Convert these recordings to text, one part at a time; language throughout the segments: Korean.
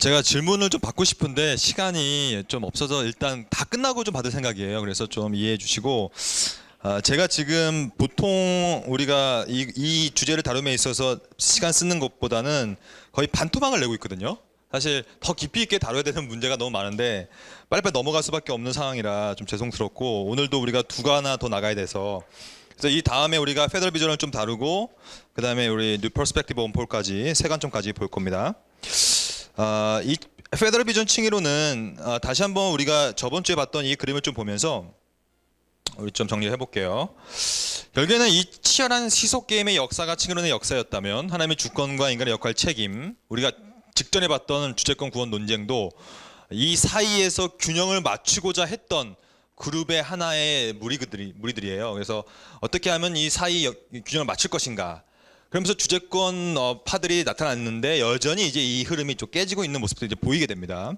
제가 질문을 좀 받고 싶은데 시간이 좀 없어서 일단 다 끝나고 좀 받을 생각이에요. 그래서 좀 이해해 주시고, 제가 지금 보통 우리가 이 주제를 다룸에 있어서 시간 쓰는 것보다는 거의 반토막을 내고 있거든요. 사실 더 깊이 있게 다뤄야 되는 문제가 너무 많은데 빨리빨리 넘어갈 수밖에 없는 상황이라 좀 죄송스럽고, 오늘도 우리가 두 가나 더 나가야 돼서, 그래서 이 다음에 우리가 페더럴 비전을 좀 다루고, 그 다음에 우리 뉴 퍼스펙티브 온 폴까지 세 관점까지 볼 겁니다. 이 페더럴 비전 층위로는 다시 한번 우리가 저번 주에 봤던 이 그림을 좀 보면서 우리 좀 정리해 볼게요. 결국에는 이 치열한 시속 게임의 역사가 층위론의 역사였다면, 하나님의 주권과 인간의 역할 책임, 우리가 직전에 봤던 주체권 구원 논쟁도 이 사이에서 균형을 맞추고자 했던 그룹의 하나의 무리들이에요. 그래서 어떻게 하면 이 사이 균형을 맞출 것인가. 그러면서 주제권 파들이 나타났는데 여전히 이제 이 흐름이 좀 깨지고 있는 모습들이 이제 보이게 됩니다.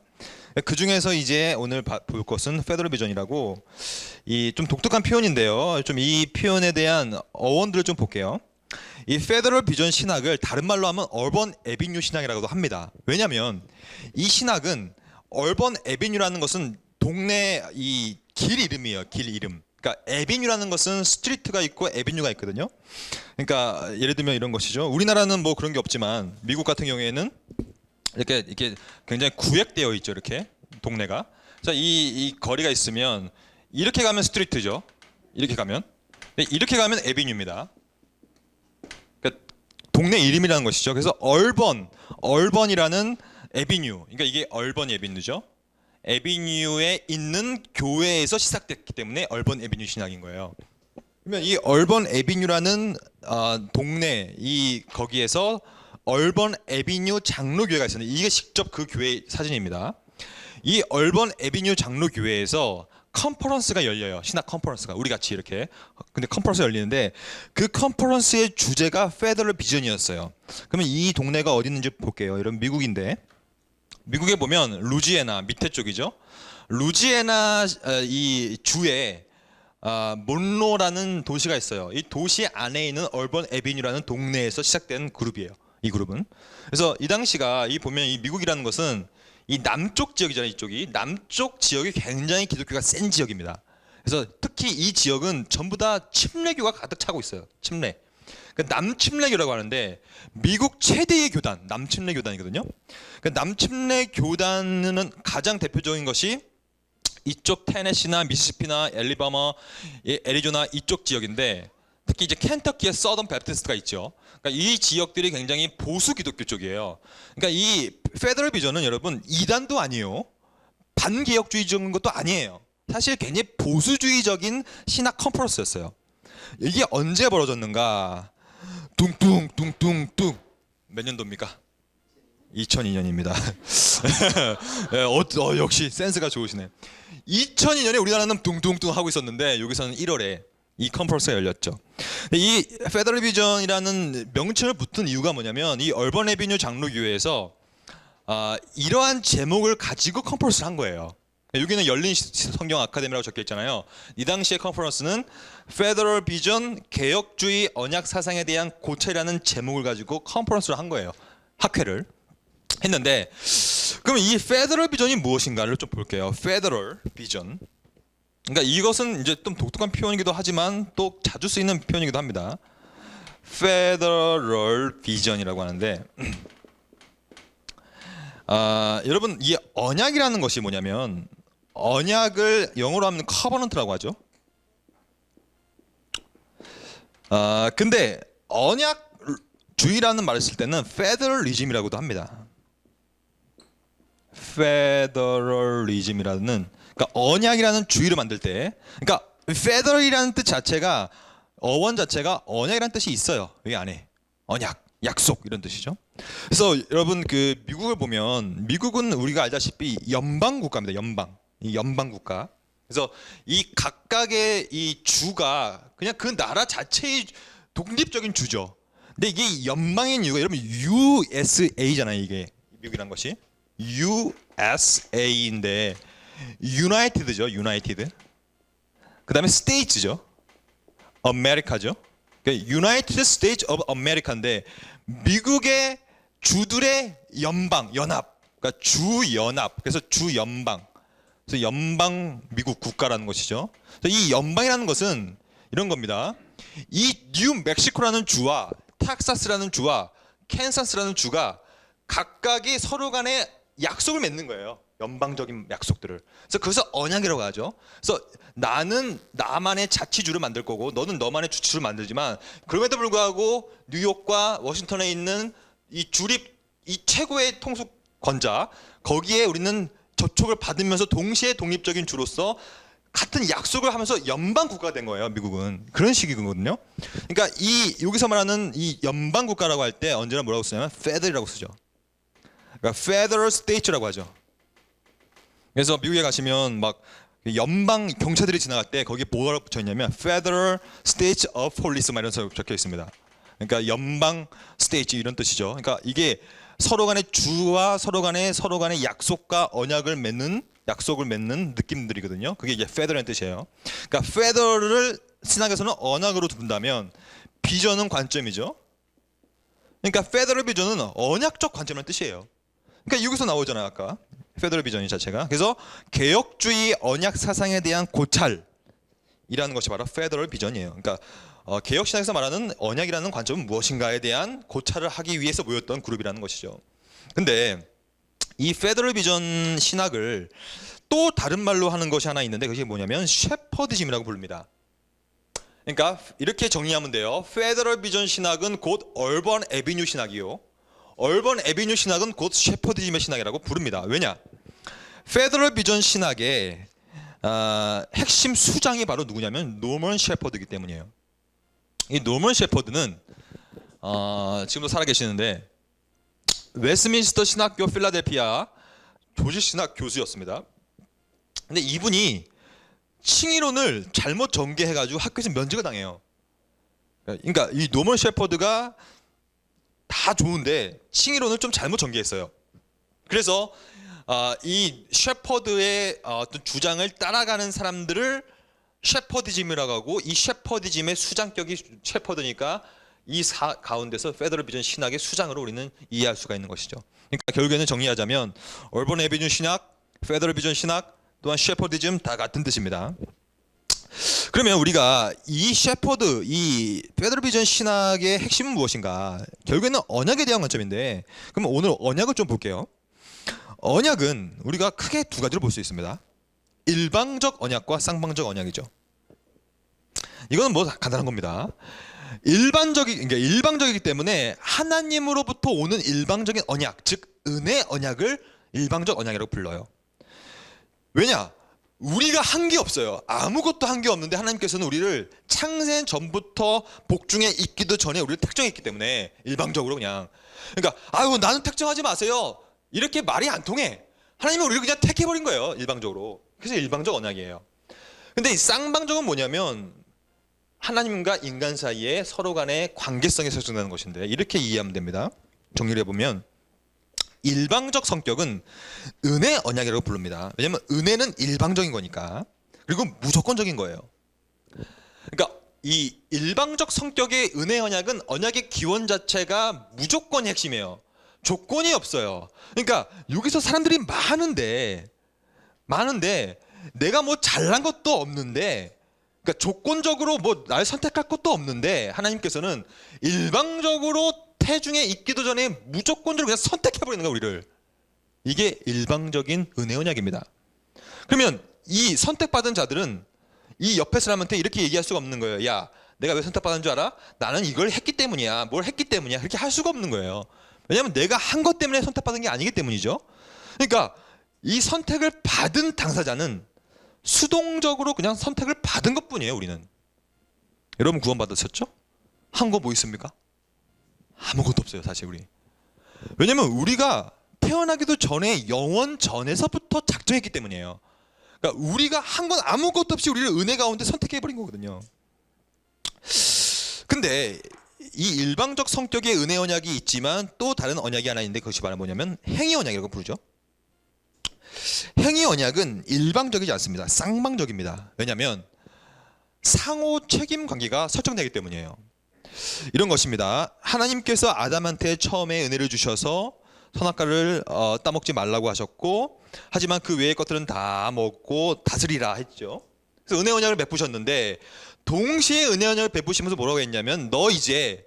그 중에서 이제 오늘 볼 것은 페더럴 비전이라고, 이 좀 독특한 표현인데요. 좀 이 표현에 대한 어원들을 좀 볼게요. 이 페더럴 비전 신학을 다른 말로 하면 얼번 에비뉴 신학이라고도 합니다. 왜냐하면 이 신학은 얼번 에비뉴라는 것은 동네 이 길 이름이에요. 길 이름. 그러니까 에비뉴라는 것은 스트리트가 있고 에비뉴가 있거든요. 그러니까 예를 들면 이런 것이죠. 우리나라는 뭐 그런 게 없지만 미국 같은 경우에는 이렇게 굉장히 구획되어 있죠. 이렇게 동네가. 자, 이 거리가 있으면 이렇게 가면 스트리트죠. 이렇게 가면 이렇게 가면 에비뉴입니다. 그러니까 동네 이름이라는 것이죠. 그래서 얼번이라는 에비뉴. 그러니까 이게 얼번 에비뉴죠. 에비뉴에 있는 교회에서 시작됐기 때문에 얼번 에비뉴 신학인 거예요. 그러면 이 얼번 에비뉴라는 동네, 거기에서 얼번 에비뉴 장로교회가 있었는데, 이게 직접 그 교회 사진입니다. 이 얼번 에비뉴 장로교회에서 컨퍼런스가 열려요. 신학 컨퍼런스가 우리 같이 이렇게. 근데 컨퍼런스가 열리는데 그 컨퍼런스의 주제가 페더럴 비전이었어요. 그러면 이 동네가 어디 있는지 볼게요. 이런 미국인데, 미국에 보면 루지애나 밑에 쪽이죠. 루지애나 이 주에 몬로라는 도시가 있어요. 이 도시 안에 있는 얼번 에비뉴라는 동네에서 시작된 그룹이에요. 이 그룹은. 그래서 이 당시가 보면 이 미국이라는 것은 이 남쪽 지역이잖아요. 이쪽이 남쪽 지역이 굉장히 기독교가 센 지역입니다. 그래서 특히 이 지역은 전부 다 침례교가 가득 차고 있어요. 침례. 남침례교라고 하는데 미국 최대의 교단, 남침례 교단이거든요. 남침례 교단은 가장 대표적인 것이 이쪽 테네시나 미시시피나 엘리바마, 애리조나 이쪽 지역인데, 특히 이제 켄터키의 서던 베프티스트가 있죠. 그러니까 이 지역들이 굉장히 보수 기독교 쪽이에요. 그러니까 이 페더럴 비전은 여러분 이단도 아니에요. 반개혁주의적인 것도 아니에요. 사실 굉장히 보수주의적인 신학 컨퍼런스였어요. 이게 언제 벌어졌는가? 뚱뚱뚱뚱뚱 몇 년도입니까? 2002년입니다. 역시 센스가 좋으시네. 2002년에 우리나라는 뚱뚱뚱 하고 있었는데 여기서는 1월에 이 컨퍼런스가 열렸죠. 이 페더럴 비전이라는 명칭을 붙은 이유가 뭐냐면, 이 얼번 에비뉴 장로교회에서 이러한 제목을 가지고 컨퍼런스를 한 거예요. 여기는 열린 성경 아카데미라고 적혀 있잖아요. 이 당시의 컨퍼런스는 페더럴 비전 개혁주의 언약 사상에 대한 고찰이라는 제목을 가지고 컨퍼런스를 한 거예요. 학회를 했는데, 그럼 이 페더럴 비전이 무엇인가를 좀 볼게요. 페더럴 비전. 그러니까 이것은 이제 좀 독특한 표현이기도 하지만 또 자주 쓰이는 표현이기도 합니다. 페더럴 비전이라고 하는데, 여러분 이 언약이라는 것이 뭐냐면, 언약을 영어로 하면 커버넌트라고 하죠. 근데 언약주의라는 말을 쓸 때는 페더럴리즘이라고도 합니다. 페더럴리즘이라는, 그러니까 언약이라는 주의를 만들 때, 그러니까 페더럴이라는 뜻 자체가, 어원 자체가 언약이라는 뜻이 있어요. 여기 안에 언약, 약속 이런 뜻이죠. 그래서 여러분 그 미국을 보면, 미국은 우리가 알다시피 연방 국가입니다. 이 연방 국가. 그래서 이 각각의 이 주가 그냥 그 나라 자체의 독립적인 주죠. 근데 이게 연방인 이유가, 여러분 USA잖아요. 이게 미국이란 것이 USA인데 유나이티드죠. 유나이티드. 그다음에 스테이츠죠. 아메리카죠. 그러니까 유나이티드 스테이츠 오브 아메리카인데 미국의 주들의 연방, 연합, 그러니까 주연합, 그래서 주연방, 그래서 연방 미국 국가라는 것이죠. 그래서 이 연방이라는 것은 이런 겁니다. 이 뉴멕시코라는 주와 텍사스라는 주와 캔사스라는 주가 각각이 서로 간에 약속을 맺는 거예요. 연방적인 약속들을. 그래서 그것을 언약이라고 하죠. 그래서 나는 나만의 자치주를 만들 거고 너는 너만의 주치를 만들지만 그럼에도 불구하고 뉴욕과 워싱턴에 있는 이 주립 이 최고의 통수권자 거기에 우리는 저촉을 받으면서 동시에 독립적인 주로서 같은 약속을 하면서 연방 국가가 된 거예요. 미국은 그런 식이거든요. 그러니까 이 여기서 말하는 이 연방 국가라고 할 때 언제나 뭐라고 쓰냐면 federal이라고 쓰죠. 그러니까 federal state라고 하죠. 그래서 미국에 가시면 막 연방 경찰들이 지나갈 때 거기에 뭐라고 붙여 있냐면 Federal States of Police 막 이런 서 적혀 있습니다. 그러니까 연방 스테이트 이런 뜻이죠. 그러니까 이게 서로 간의 주와 서로 간의 약속과 언약을 맺는 약속을 맺는 느낌들이거든요. 그게 이제 Federal의 뜻이에요. 그러니까 Federal을 신학에서는 언약으로 둔다면 비전은 관점이죠. 그러니까 Federal 비전은 언약적 관점이라는 뜻이에요. 그러니까 여기서 나오잖아요, 아까. 페더럴 비전이 자체가. 그래서 개혁주의 언약 사상에 대한 고찰이라는 것이 바로 페더럴 비전이에요. 그러니까 개혁 신학에서 말하는 언약이라는 관점은 무엇인가에 대한 고찰을 하기 위해서 모였던 그룹이라는 것이죠. 근데 이 페더럴 비전 신학을 또 다른 말로 하는 것이 하나 있는데 그것이 뭐냐면 셰퍼드즘이라고 부릅니다. 그러니까 이렇게 정리하면 돼요. 페더럴 비전 신학은 곧 얼번 에비뉴 신학이요. 얼번 에비뉴 신학은 곧 셰퍼드즘의 신학이라고 부릅니다. 왜냐? 페더럴 비전 신학의 핵심 수장이 바로 누구냐면 노먼 셰퍼드이기 때문이에요. 이 노먼 셰퍼드는 지금도 살아계시는데 웨스민스터 신학교 필라델피아 조지 신학 교수였습니다. 근데 이분이 칭의론을 잘못 전개해가지고 학교에서 면직을 당해요. 그러니까 이 노먼 셰퍼드가 다 좋은데 칭의론을 좀 잘못 전개했어요. 그래서 이 셰퍼드의 어떤 주장을 따라가는 사람들을 셰퍼디즘이라고 하고 이 셰퍼디즘의 수장격이 셰퍼드니까 이 가운데서 페더럴 비전 신학의 수장으로 우리는 이해할 수가 있는 것이죠. 그러니까 결국에는 정리하자면 얼번 에비뉴 신학, 페더럴 비전 신학 또한 셰퍼디즘 다 같은 뜻입니다. 그러면 우리가 이 셰퍼드, 이 페더럴 비전 신학의 핵심은 무엇인가? 결국에는 언약에 대한 관점인데 그럼 오늘 언약을 좀 볼게요. 언약은 우리가 크게 두 가지로 볼 수 있습니다. 일방적 언약과 쌍방적 언약이죠. 이거는 뭐 간단한 겁니다. 그러니까 일방적이기 때문에 하나님으로부터 오는 일방적인 언약, 즉 은혜 언약을 일방적 언약이라고 불러요. 왜냐? 우리가 한 게 없어요. 아무것도 한 게 없는데 하나님께서는 우리를 창세 전부터 복중에 있기도 전에 우리를 택정했기 때문에 일방적으로 그냥 그러니까 아유 나는 택정하지 마세요. 이렇게 말이 안 통해. 하나님은 우리를 그냥 택해버린 거예요. 일방적으로. 그래서 일방적 언약이에요. 근데 이 쌍방적은 뭐냐면 하나님과 인간 사이에 서로 간의 관계성이 설정되는 것인데 이렇게 이해하면 됩니다. 정리를 해보면 일방적 성격은 은혜 언약이라고 부릅니다. 왜냐하면 은혜는 일방적인 거니까. 그리고 무조건적인 거예요. 그러니까 이 일방적 성격의 은혜 언약은 언약의 기원 자체가 무조건이 핵심이에요. 조건이 없어요. 그러니까 여기서 사람들이 많은데 내가 뭐 잘난 것도 없는데 그러니까 조건적으로 뭐 날 선택할 것도 없는데 하나님께서는 일방적으로 태중에 있기도 전에 무조건적으로 그냥 선택해버리는 거야 우리를. 이게 일방적인 은혜 언약입니다. 그러면 이 선택받은 자들은 이 옆에 사람한테 이렇게 얘기할 수가 없는 거예요. 야 내가 왜 선택받은 줄 알아? 나는 이걸 했기 때문이야. 뭘 했기 때문이야. 그렇게 할 수가 없는 거예요. 왜냐하면 내가 한 것 때문에 선택받은 게 아니기 때문이죠. 그러니까 이 선택을 받은 당사자는 수동적으로 그냥 선택을 받은 것뿐이에요. 우리는. 여러분 구원받으셨죠? 한 거 뭐 있습니까? 아무것도 없어요 사실 우리. 왜냐면 우리가 태어나기도 전에 영원 전에서부터 작정했기 때문이에요. 그러니까 우리가 한 건 아무것도 없이 우리를 은혜 가운데 선택해버린 거거든요. 근데 이 일방적 성격의 은혜 언약이 있지만 또 다른 언약이 하나 있는데 그것이 바로 뭐냐면 행위 언약이라고 부르죠. 행위 언약은 일방적이지 않습니다. 쌍방적입니다. 왜냐하면 상호 책임 관계가 설정되기 때문이에요. 이런 것입니다. 하나님께서 아담한테 처음에 은혜를 주셔서 선악과를 따먹지 말라고 하셨고, 하지만 그 외의 것들은 다 먹고 다스리라 했죠. 그래서 은혜 언약을 베푸셨는데, 동시에 은혜 언약을 베푸시면서 뭐라고 했냐면, 너 이제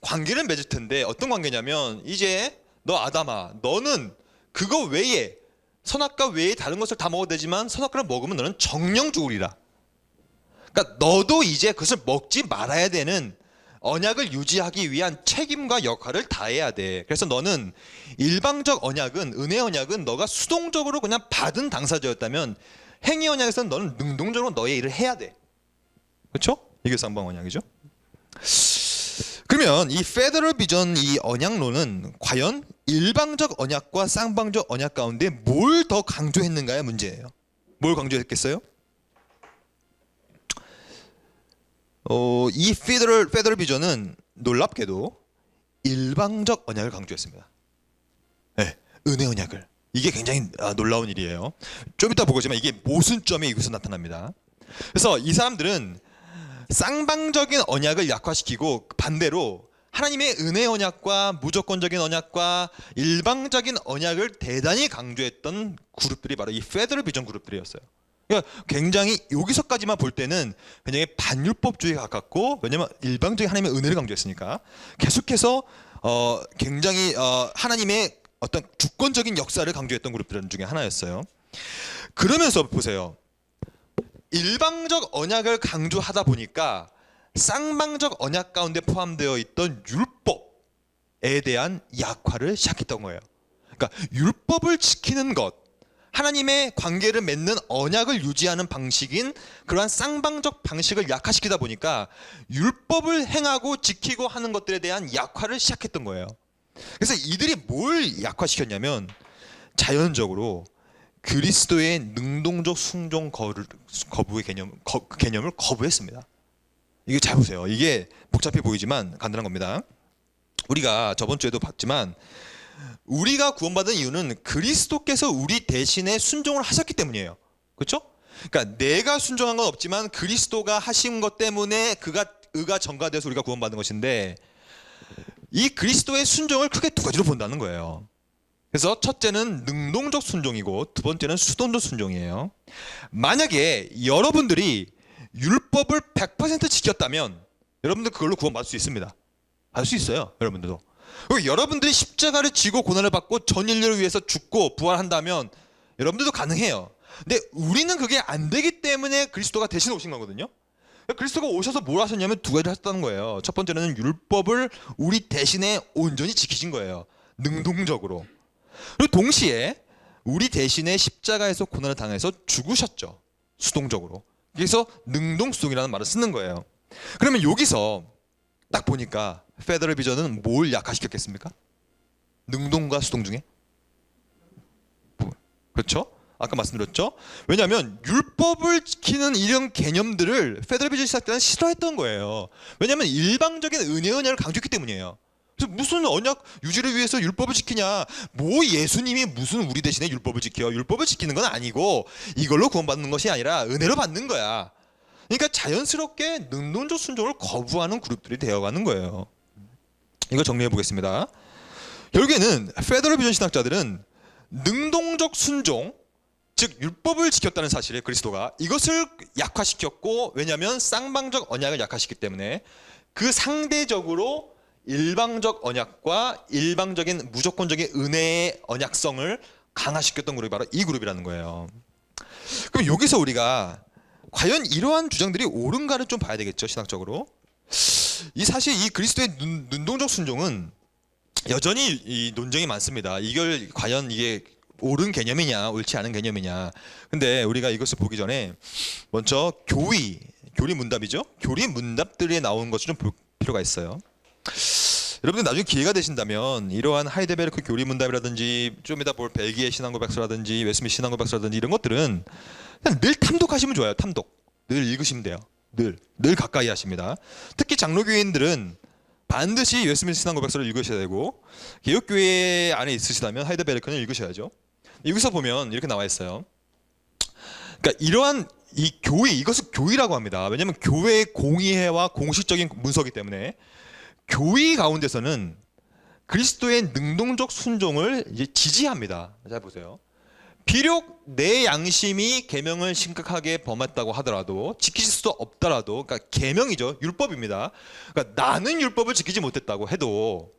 관계를 맺을 텐데, 어떤 관계냐면 이제 너 아담아, 너는 그거 외에, 선악과 외에 다른 것을 다 먹어도 되지만 선악과를 먹으면 너는 정령 죽으리라. 그러니까 너도 이제 그것을 먹지 말아야 되는 언약을 유지하기 위한 책임과 역할을 다해야 돼. 그래서 너는 일방적 언약은, 은혜 언약은 너가 수동적으로 그냥 받은 당사자였다면, 행위 언약에서는 너는 능동적으로 너의 일을 해야 돼. 그렇죠? 이게 쌍방 언약이죠. 그러면 이 페더럴 비전, 이 언약론은 과연 일방적 언약과 쌍방적 언약 가운데 뭘 더 강조했는가의 문제예요. 뭘 강조했겠어요? 이 페더럴 비전은 놀랍게도 일방적 언약을 강조했습니다. 네, 은혜 언약을. 이게 굉장히 놀라운 일이에요. 좀 이따 보겠지만 이게 모순점이 여기서 나타납니다. 그래서 이 사람들은 쌍방적인 언약을 약화시키고, 반대로 하나님의 은혜 언약과 무조건적인 언약과 일방적인 언약을 대단히 강조했던 그룹들이 바로 이 페더럴 비전 그룹들이었어요. 그러니까 굉장히 여기서까지만 볼 때는 굉장히 반율법주의에 가깝고, 왜냐면 일방적인 하나님의 은혜를 강조했으니까, 계속해서 굉장히 하나님의 어떤 주권적인 역사를 강조했던 그룹들 중에 하나였어요. 그러면서 보세요. 일방적 언약을 강조하다 보니까 쌍방적 언약 가운데 포함되어 있던 율법에 대한 약화를 시작했던 거예요. 그러니까 율법을 지키는 것, 하나님의 관계를 맺는 언약을 유지하는 방식인 그러한 쌍방적 방식을 약화시키다 보니까 율법을 행하고 지키고 하는 것들에 대한 약화를 시작했던 거예요. 그래서 이들이 뭘 약화시켰냐면, 자연적으로 그리스도의 능동적 순종 거부의 개념을 거부했습니다. 이게 잘 보세요. 이게 복잡해 보이지만 간단한 겁니다. 우리가 저번 주에도 봤지만, 우리가 구원받은 이유는 그리스도께서 우리 대신에 순종을 하셨기 때문이에요. 그렇죠? 그러니까 내가 순종한 건 없지만 그리스도가 하신 것 때문에 의가 전가돼서 우리가 구원받은 것인데, 이 그리스도의 순종을 크게 두 가지로 본다는 거예요. 그래서 첫째는 능동적 순종이고, 두 번째는 수동적 순종이에요. 만약에 여러분들이 율법을 100% 지켰다면 여러분들 그걸로 구원받을 수 있습니다. 받을 수 있어요. 여러분들도. 그리고 여러분들이 십자가를 지고 고난을 받고 전 인류를 위해서 죽고 부활한다면 여러분들도 가능해요. 근데 우리는 그게 안 되기 때문에 그리스도가 대신 오신 거거든요. 그리스도가 오셔서 뭘 하셨냐면 두 가지를 하셨다는 거예요. 첫 번째는 율법을 우리 대신에 온전히 지키신 거예요. 능동적으로. 그리고 동시에 우리 대신에 십자가에서 고난을 당해서 죽으셨죠. 수동적으로. 그래서 능동수동이라는 말을 쓰는 거예요. 그러면 여기서 딱 보니까 페더럴 비전은 뭘 약화시켰겠습니까? 능동과 수동 중에? 그렇죠? 아까 말씀드렸죠? 왜냐하면 율법을 지키는 이런 개념들을 페더럴 비전 시작 때는 싫어했던 거예요. 왜냐하면 일방적인 은혜 언약을 강조했기 때문이에요. 그래서 무슨 언약 유지를 위해서 율법을 지키냐? 뭐 예수님이 무슨 우리 대신에 율법을 지켜요? 율법을 지키는 건 아니고 이걸로 구원받는 것이 아니라 은혜로 받는 거야. 그러니까 자연스럽게 능동적 순종을 거부하는 그룹들이 되어가는 거예요. 이거 정리해 보겠습니다. 결국에는 페더럴 비전 신학자들은 능동적 순종, 즉 율법을 지켰다는 사실에 그리스도가 이것을 약화시켰고, 왜냐하면 쌍방적 언약을 약화시켰기 때문에 그 상대적으로 일방적 언약과 일방적인 무조건적인 은혜의 언약성을 강화시켰던 그룹이 바로 이 그룹이라는 거예요. 그럼 여기서 우리가 과연 이러한 주장들이 옳은가를 좀 봐야 되겠죠, 신학적으로. 사실 이 그리스도의 능동적 순종은 여전히 이 논쟁이 많습니다. 이걸 과연 이게 옳은 개념이냐 옳지 않은 개념이냐. 근데 우리가 이것을 보기 전에 먼저 교리 문답이죠. 교리 문답들이 나오는 것을 좀 볼 필요가 있어요. 여러분들 나중에 기회가 되신다면 이러한 하이데베르크 교리 문답이라든지 좀 이따 볼 벨기에 신앙고백서라든지 웨스민스터 신앙고백서라든지 이런 것들은 그냥 늘 탐독하시면 좋아요. 탐독. 늘 읽으시면 돼요. 늘 가까이 하십니다. 특히 장로교인들은 반드시 웨스민스터 신앙고백서를 읽으셔야 되고, 개혁교회 안에 있으시다면 하이데베르크는 읽으셔야죠. 여기서 보면 이렇게 나와 있어요. 그러니까 이러한 이 교의, 이것을 교의라고 합니다. 왜냐하면 교회의 공의회와 공식적인 문서이기 때문에 교의 가운데서는 그리스도의 능동적 순종을 이제 지지합니다. 잘 보세요. 비록 내 양심이 계명을 심각하게 범했다고 하더라도, 지키실 수 없더라도, 그러니까 계명이죠, 율법입니다. 그러니까 나는 율법을 지키지 못했다고 해도,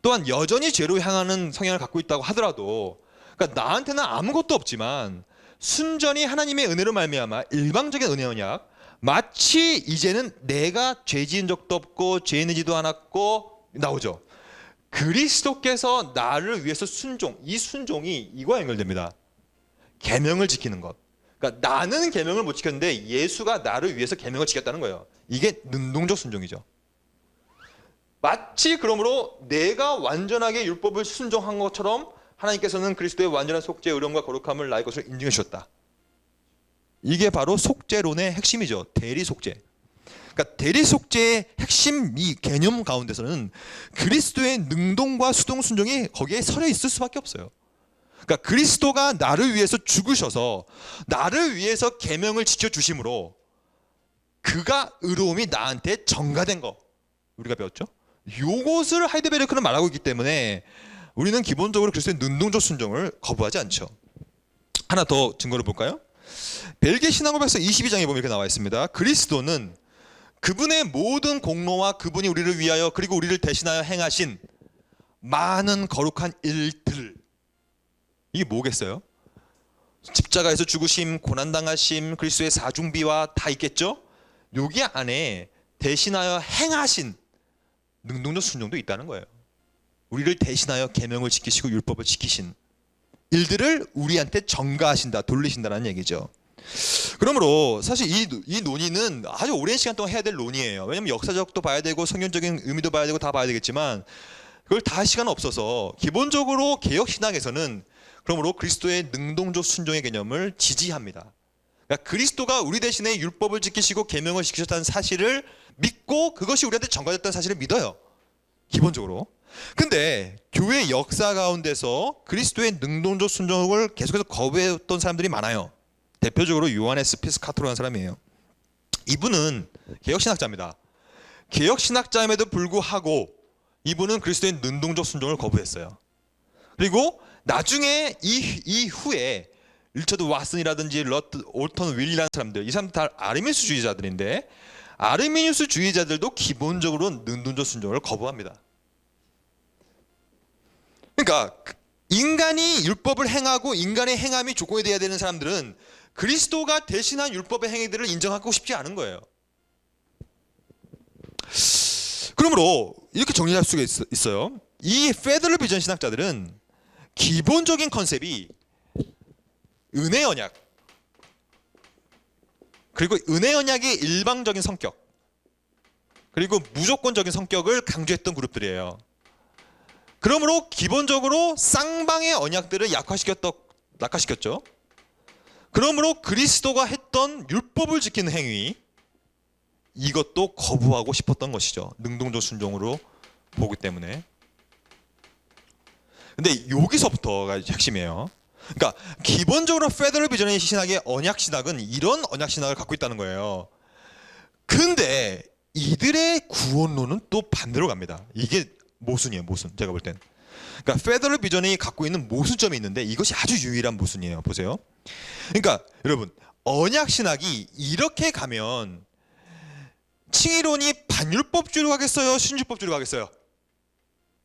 또한 여전히 죄로 향하는 성향을 갖고 있다고 하더라도, 그러니까 나한테는 아무것도 없지만 순전히 하나님의 은혜로 말미암아 일방적인 은혜 언약, 마치 이제는 내가 죄 지은 적도 없고 죄 있는지도 않았고, 나오죠. 그리스도께서 나를 위해서 순종, 이 순종이 이거와 연결됩니다. 계명을 지키는 것. 그러니까 나는 계명을 못 지켰는데 예수가 나를 위해서 계명을 지켰다는 거예요. 이게 능동적 순종이죠. 마치 그러므로 내가 완전하게 율법을 순종한 것처럼 하나님께서는 그리스도의 완전한 속죄, 의로움과 거룩함을 나의 것으로 인정해 주셨다. 이게 바로 속죄론의 핵심이죠. 대리 속죄. 그러니까 대리 속죄의 핵심 이 개념 가운데서는 그리스도의 능동과 수동 순종이 거기에 서려 있을 수밖에 없어요. 그러니까 그리스도가 나를 위해서 죽으셔서 나를 위해서 계명을 지켜 주심으로 그가 의로움이 나한테 전가된 거 우리가 배웠죠. 요것을 하이데베르크는 말하고 있기 때문에 우리는 기본적으로 그리스도의 능동적 순종을 거부하지 않죠. 하나 더 증거를 볼까요? 벨기에 신앙고백서 22장에 보면 이렇게 나와 있습니다. 그리스도는 그분의 모든 공로와 그분이 우리를 위하여 그리고 우리를 대신하여 행하신 많은 거룩한 일들, 이게 뭐겠어요? 십자가에서 죽으심, 고난당하심, 그리스도의 사중비와 다 있겠죠? 여기 안에 대신하여 행하신 능동적 순종도 있다는 거예요. 우리를 대신하여 계명을 지키시고 율법을 지키신 일들을 우리한테 전가하신다, 돌리신다는 얘기죠. 그러므로 사실 이 논의는 아주 오랜 시간 동안 해야 될 논의예요. 왜냐하면 역사적도 봐야 되고 성경적인 의미도 봐야 되고 다 봐야 되겠지만 그걸 다 할 시간은 없어서 기본적으로 개혁신학에서는 그러므로 그리스도의 능동적 순종의 개념을 지지합니다. 그러니까 그리스도가 우리 대신에 율법을 지키시고 계명을 지키셨다는 사실을 믿고 그것이 우리한테 전가됐다는 사실을 믿어요. 기본적으로. 근데 교회 역사 가운데서 그리스도의 능동적 순종을 계속해서 거부했던 사람들이 많아요. 대표적으로 요하네스 피스카토라는 사람이에요. 이분은 개혁신학자입니다. 개혁신학자임에도 불구하고 이분은 그리스도의 능동적 순종을 거부했어요. 그리고 나중에 이후에 리처드 왓슨이라든지 러트 올턴 윌리라는 사람들, 이 사람들 다 아르미니우스주의자들인데 아르미니우스주의자들도 기본적으로 능동적 순종을 거부합니다. 그러니까 인간이 율법을 행하고 인간의 행함이 조건이 되어야 되는 사람들은 그리스도가 대신한 율법의 행위들을 인정하고 싶지 않은 거예요. 그러므로 이렇게 정리할 수가 있어요. 이 페더럴 비전 신학자들은 기본적인 컨셉이 은혜 언약, 그리고 은혜 언약의 일방적인 성격, 그리고 무조건적인 성격을 강조했던 그룹들이에요. 그러므로 기본적으로 쌍방의 언약들을 약화시켰죠. 그러므로 그리스도가 했던 율법을 지키는 행위, 이것도 거부하고 싶었던 것이죠. 능동적 순종으로 보기 때문에. 근데 여기서부터가 핵심이에요. 그러니까 기본적으로 페더럴 비전의 신학의 언약 신학은 이런 언약 신학을 갖고 있다는 거예요. 근데 이들의 구원론은 또 반대로 갑니다. 이게 모순이에요, 모순. 제가 볼 땐. 그러니까 페더럴 비전이 갖고 있는 모순점이 있는데 이것이 아주 유일한 모순이에요. 보세요. 그러니까 여러분, 언약 신학이 이렇게 가면 칭의론이 반율법주의로 가겠어요, 신율법주의로 가겠어요?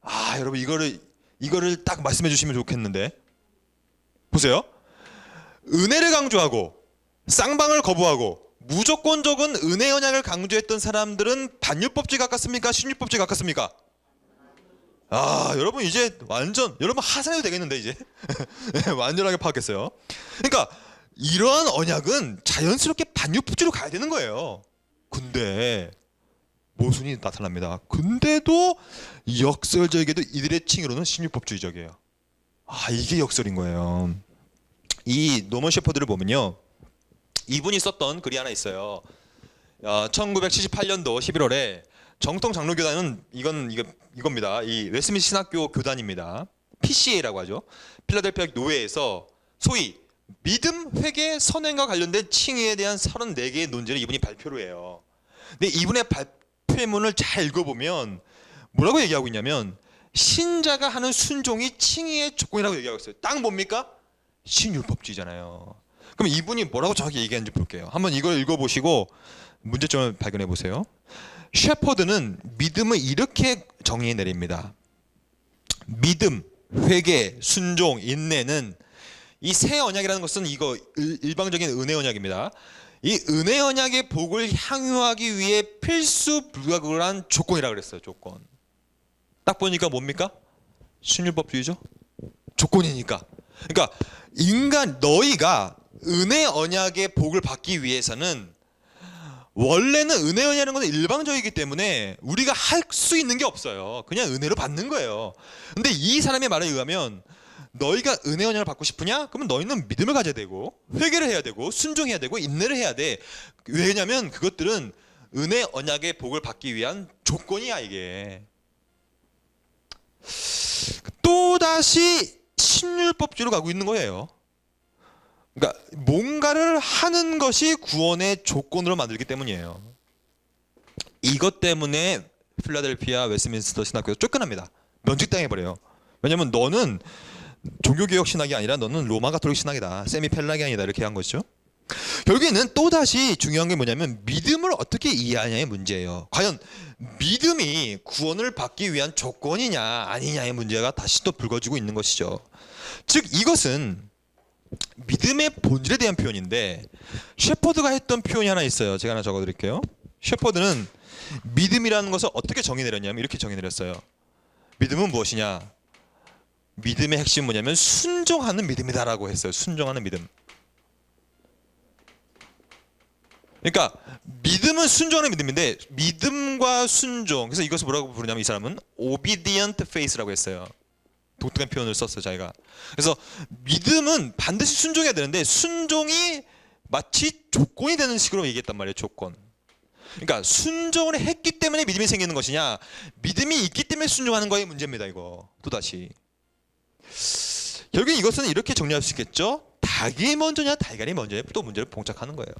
아, 여러분 이거를 딱 말씀해 주시면 좋겠는데. 보세요. 은혜를 강조하고 쌍방을 거부하고 무조건적인 은혜 언약을 강조했던 사람들은 반율법주의 가깝습니까? 신율법주의 가깝습니까? 아, 여러분 이제 완전 여러분 하산해도 되겠는데 이제 완전하게 파악했어요. 그러니까 이러한 언약은 자연스럽게 반율법주의로 가야 되는 거예요. 근데 모순이 나타납니다. 근데도 역설적에도 이들의 칭의로는 신율법주의적이에요. 아, 이게 역설인 거예요. 이 노먼 셰퍼드를 보면요, 이분이 썼던 글이 하나 있어요. 1978년도 11월에 정통 장로교단은 이겁니다. 이 웨스민스터 신학교 교단입니다. PCA라고 하죠. 필라델피아 노회에서 소위 믿음, 회개, 선행과 관련된 칭의에 대한 34개의 논제를 이분이 발표를 해요. 근데 이분의 발표문을 잘 읽어보면 뭐라고 얘기하고 있냐면 신자가 하는 순종이 칭의의 조건이라고 얘기하고 있어요. 딱 뭡니까? 신율법주의잖아요. 그럼 이분이 뭐라고 정확히 얘기하는지 볼게요. 한번 이걸 읽어보시고 문제점을 발견해 보세요. 셰퍼드는 믿음을 이렇게 정의해 내립니다. 믿음, 회개, 순종, 인내는 이 새 언약이라는 것은 이거 일방적인 은혜 언약입니다. 이 은혜 언약의 복을 향유하기 위해 필수 불가결한 조건이라고 그랬어요. 조건. 딱 보니까 뭡니까? 신율법주의죠. 조건이니까. 그러니까 인간 너희가 은혜 언약의 복을 받기 위해서는 원래는 은혜 언약이라는 것은 일방적이기 때문에 우리가 할 수 있는 게 없어요. 그냥 은혜로 받는 거예요. 근데 이 사람의 말에 의하면 너희가 은혜 언약을 받고 싶으냐? 그러면 너희는 믿음을 가져야 되고 회개를 해야 되고 순종해야 되고 인내를 해야 돼. 왜냐하면 그것들은 은혜 언약의 복을 받기 위한 조건이야 이게. 또다시 신율법주의로 가고 있는 거예요. 그러니까 뭔가를 하는 것이 구원의 조건으로 만들기 때문이에요. 이것 때문에 필라델피아 웨스트민스터 신학교에서 쫓겨납니다. 면직당해버려요. 왜냐하면 너는 종교개혁 신학이 아니라 너는 로마 가톨릭 신학이다. 세미펠라기안이다. 이렇게 한 것이죠. 결국에는 또다시 중요한 게 뭐냐면 믿음을 어떻게 이해하냐의 문제예요. 과연 믿음이 구원을 받기 위한 조건이냐 아니냐의 문제가 다시 또 불거지고 있는 것이죠. 즉 이것은 믿음의 본질에 대한 표현인데 셰퍼드가 했던 표현이 하나 있어요. 제가 하나 적어드릴게요. 셰퍼드는 믿음이라는 것을 어떻게 정의내렸냐면 이렇게 정의내렸어요. 믿음은 무엇이냐? 믿음의 핵심은 뭐냐면 순종하는 믿음이다라고 했어요. 순종하는 믿음. 그러니까 믿음은 순종하는 믿음인데 믿음과 순종, 그래서 이것을 뭐라고 부르냐면 이 사람은 obedient faith라고 했어요. 독특한 표현을 썼어요 자기가. 그래서 믿음은 반드시 순종해야 되는데 순종이 마치 조건이 되는 식으로 얘기했단 말이에요. 조건. 그러니까 순종을 했기 때문에 믿음이 생기는 것이냐, 믿음이 있기 때문에 순종하는 거의 문제입니다. 이거 또다시 결국 이것은 이렇게 정리할 수 있겠죠. 닭이 먼저냐 달걀이 먼저냐 또 문제를 봉착하는 거예요.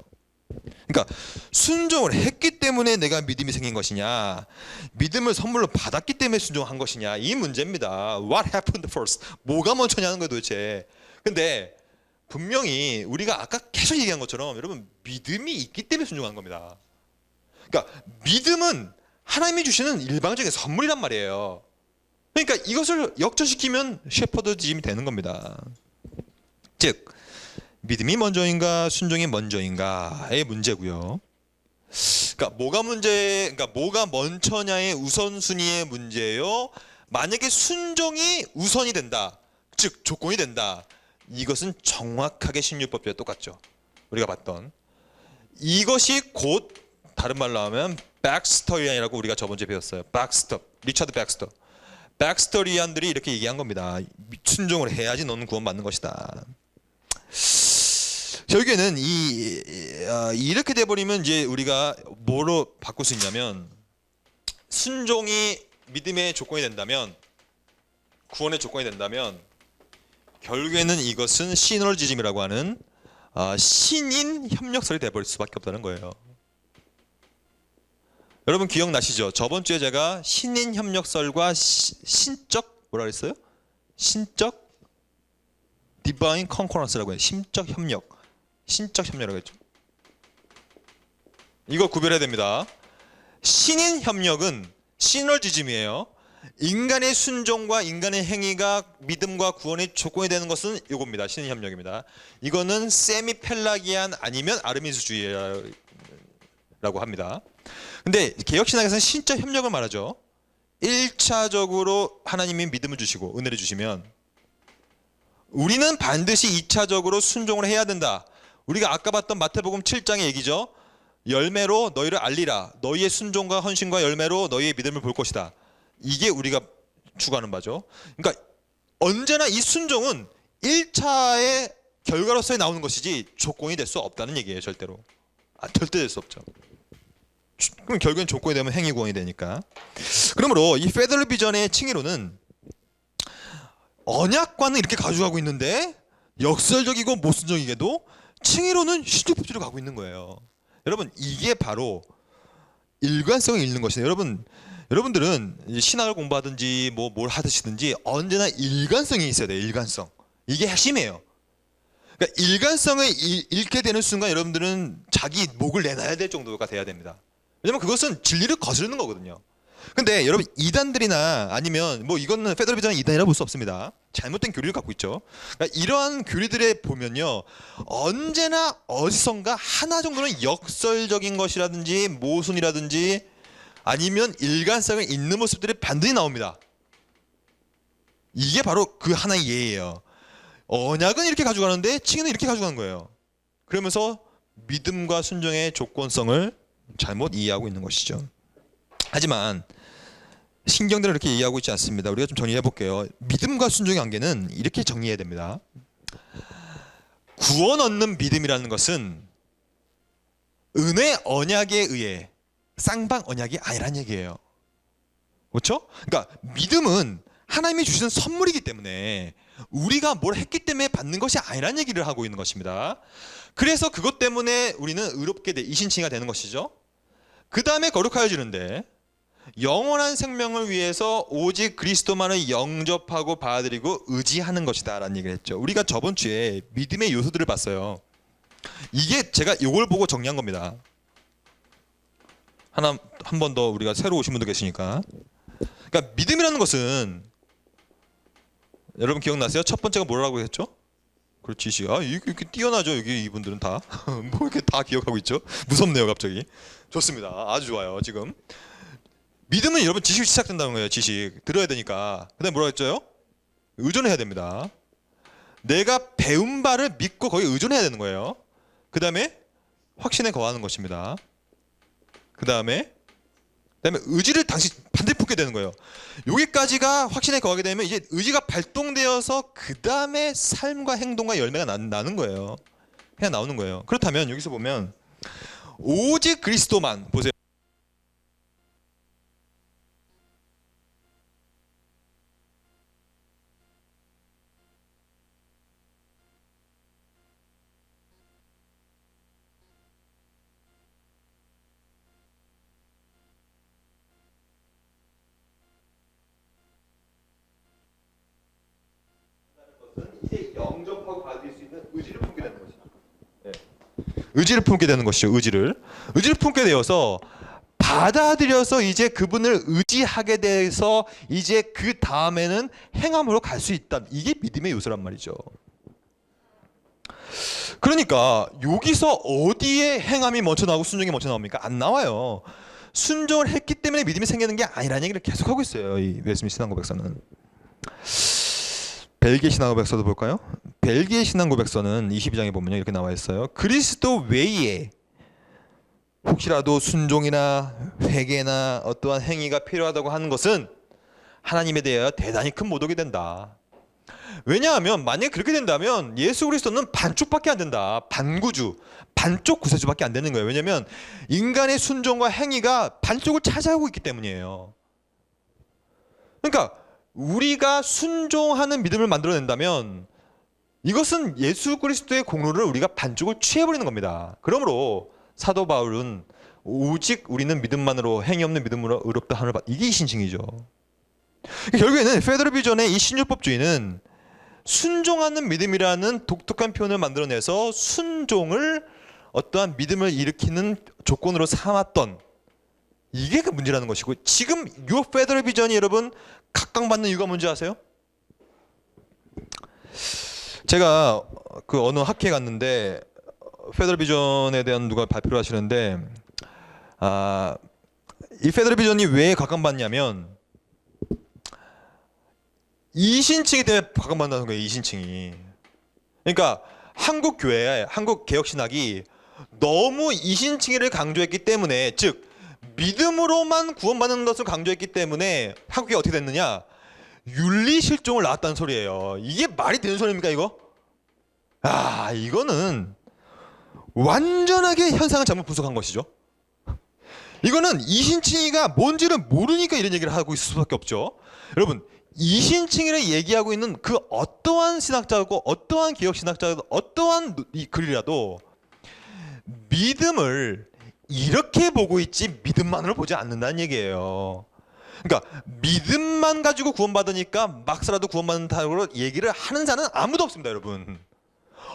그러니까 순종을 했기 때문에 내가 믿음이 생긴 것이냐, 믿음을 선물로 받았기 때문에 순종한 것이냐, 이 문제입니다. What happened first? 뭐가 먼저냐는 거예요 도대체. 근데 분명히 우리가 아까 계속 얘기한 것처럼 여러분 믿음이 있기 때문에 순종한 겁니다. 그러니까 믿음은 하나님이 주시는 일방적인 선물이란 말이에요. 그러니까 이것을 역전시키면 셰퍼드즘이 되는 겁니다. 즉 믿음이 먼저인가 순종이 먼저인가의 문제고요. 그러니까 뭐가 먼저냐의 우선순위의 문제예요. 만약에 순종이 우선이 된다, 즉 조건이 된다, 이것은 정확하게 신율법주의와 똑같죠. 우리가 봤던 이것이 곧 다른 말로 하면 백스터리안이라고 우리가 저번 주에 배웠어요. 리차드 백스터. 백스터리안들이 이렇게 얘기한 겁니다. 순종을 해야지 너는 구원받는 것이다. 결국에는 이렇게 돼버리면 이제 우리가 뭐로 바꿀 수 있냐면, 순종이 믿음의 조건이 된다면, 구원의 조건이 된다면 결국에는 이것은 시너지즘이라고 하는 신인 협력설이 돼버릴 수밖에 없다는 거예요. 여러분 기억나시죠? 저번 주에 제가 신인 협력설과 신적 뭐라 그랬어요? 신적 디바인 컨커런스라고 해요. 신적 협력이라고 했죠. 이거 구별해야 됩니다. 신인 협력은 시너지즘이에요. 인간의 순종과 인간의 행위가 믿음과 구원의 조건이 되는 것은 이겁니다. 신인 협력입니다. 이거는 세미펠라기안 아니면 아르미스주의라고 합니다. 근데 개혁신학에서는 신적 협력을 말하죠. 1차적으로 하나님이 믿음을 주시고 은혜를 주시면 우리는 반드시 2차적으로 순종을 해야 된다. 우리가 아까 봤던 마태복음 7장의 얘기죠. 열매로 너희를 알리라. 너희의 순종과 헌신과 열매로 너희의 믿음을 볼 것이다. 이게 우리가 추구하는 바죠. 그러니까 언제나 이 순종은 1차의 결과로서 나오는 것이지 조건이 될 수 없다는 얘기예요. 절대로. 절대 될 수 없죠. 그럼 결국엔 조건이 되면 행위 구원이 되니까. 그러므로 이 페더럴 비전의 칭의로는 언약과는 이렇게 가져가고 있는데 역설적이고 모순적이게도 칭의로는 신율법주의로 가고 있는 거예요. 여러분 이게 바로 일관성을 잃는 것이에요. 여러분 여러분들은 이제 신학을 공부하든지 뭐 뭘 하시든지 언제나 일관성이 있어야 돼요. 일관성. 이게 핵심이에요. 그러니까 일관성을 잃게 되는 순간 여러분들은 자기 목을 내놔야 될 정도가 돼야 됩니다. 왜냐면 그것은 진리를 거스르는 거거든요. 근데 여러분 이단들이나 아니면 뭐 이거는 페더럴 비전은 이단이라 볼 수 없습니다. 잘못된 교리를 갖고 있죠. 그러니까 이러한 교리들에 보면요, 언제나 어디선가 하나 정도는 역설적인 것이라든지 모순이라든지 아니면 일관성을 잇는 모습들이 반드시 나옵니다. 이게 바로 그 하나의 예예요. 언약은 이렇게 가져가는데 칭의는 이렇게 가져가는 거예요. 그러면서 믿음과 순종의 조건성을 잘못 이해하고 있는 것이죠. 하지만 신경들은 이렇게 이해하고 있지 않습니다. 우리가 좀 정리해 볼게요. 믿음과 순종의 관계는 이렇게 정리해야 됩니다. 구원 얻는 믿음이라는 것은 은혜 언약에 의해 쌍방 언약이 아니란 얘기예요. 그렇죠? 그러니까 믿음은 하나님이 주시는 선물이기 때문에 우리가 뭘 했기 때문에 받는 것이 아니란 얘기를 하고 있는 것입니다. 그래서 그것 때문에 우리는 의롭게 이신칭의가 되는 것이죠. 그 다음에 거룩하여지는데 영원한 생명을 위해서 오직 그리스도만을 영접하고 받아들이고 의지하는 것이다 라는 얘기를 했죠. 우리가 저번 주에 믿음의 요소들을 봤어요. 이게 제가 이걸 보고 정리한 겁니다. 한 번 더 우리가 새로 오신 분도 계시니까. 그러니까 믿음이라는 것은 여러분 기억나세요? 첫 번째가 뭐라고 했죠? 그렇지, 이렇게 뛰어나죠. 여기 이분들은 다 뭐 이렇게 다 기억하고 있죠. 무섭네요, 갑자기. 좋습니다. 아주 좋아요. 지금 믿음은 여러분 지식이 시작된다는 거예요. 지식 들어야 되니까. 그다음에 뭐라 했죠? 의존해야 됩니다. 내가 배운 바를 믿고 거기에 의존해야 되는 거예요. 그 다음에 확신에 거하는 것입니다. 그 다음에 의지를 당시 반드시 품게 되는 거예요. 여기까지가 확신에 거하게 되면 이제 의지가 발동되어서 그 다음에 삶과 행동과 열매가 나는 거예요. 그냥 나오는 거예요. 그렇다면 여기서 보면 오직 그리스도만 보세요. 이제 영접하고 받을 수 있는 의지를 품게 되는 것이죠. 네. 의지를 품게 되는 것이죠. 의지를 품게 되어서 받아들여서 이제 그분을 의지하게 돼서 이제 그 다음에는 행함으로 갈 수 있다. 이게 믿음의 요소란 말이죠. 그러니까 여기서 어디에 행함이 먼저 나오고 순종이 먼저 나옵니까? 안 나와요. 순종을 했기 때문에 믿음이 생기는 게 아니라는 얘기를 계속하고 있어요. 이 웨스민스터 신앙고백서는. 벨기에 신앙고백서도 볼까요? 벨기에 신앙고백서는 22장에 보면 이렇게 나와 있어요. 그리스도 외에 혹시라도 순종이나 회개나 어떠한 행위가 필요하다고 하는 것은 하나님에 대하여 대단히 큰 모독이 된다. 왜냐하면 만약에 그렇게 된다면 예수 그리스도는 반쪽밖에 안 된다. 반구주, 반쪽 구세주밖에 안 되는 거예요. 왜냐하면 인간의 순종과 행위가 반쪽을 차지하고 있기 때문이에요. 그러니까 우리가 순종하는 믿음을 만들어낸다면 이것은 예수 그리스도의 공로를 우리가 반쪽을 취해버리는 겁니다. 그러므로 사도 바울은 오직 우리는 믿음만으로 행위 없는 믿음으로 의롭다 하늘 받 이게 신칭이죠. 결국에는 페더럴 비전의 이 신율법주의는 순종하는 믿음이라는 독특한 표현을 만들어내서 순종을 어떠한 믿음을 일으키는 조건으로 삼았던 이게 그 문제라는 것이고, 지금 요 페더럴 비전이 여러분 각광받는 이유가 뭔지 아세요? 제가 그 어느 학회에 갔는데 페더럴 비전에 대한 누가 발표를 하시는데 이 페더럴 비전이 왜 각광받냐면 이신칭이 때문에 각광받는다는 거예요. 이신칭이. 그러니까 한국 교회, 한국 개혁신학이 너무 이신칭의를 강조했기 때문에, 즉 믿음으로만 구원받는 것을 강조했기 때문에 한국이 어떻게 됐느냐? 윤리실종을 낳았다는 소리예요. 이게 말이 되는 소리입니까 이거? 이거는 완전하게 현상을 잘못 분석한 것이죠. 이거는 이신칭의가 뭔지를 모르니까 이런 얘기를 하고 있을 수밖에 없죠. 여러분, 이신칭의를 얘기하고 있는 그 어떠한 신학자고 어떠한 개혁신학자고 어떠한 이 글이라도 믿음을 이렇게 보고 있지 믿음만으로 보지 않는다는 얘기예요. 그러니까 믿음만 가지고 구원받으니까 막 살아도 구원받는다고 얘기를 하는 자는 아무도 없습니다, 여러분.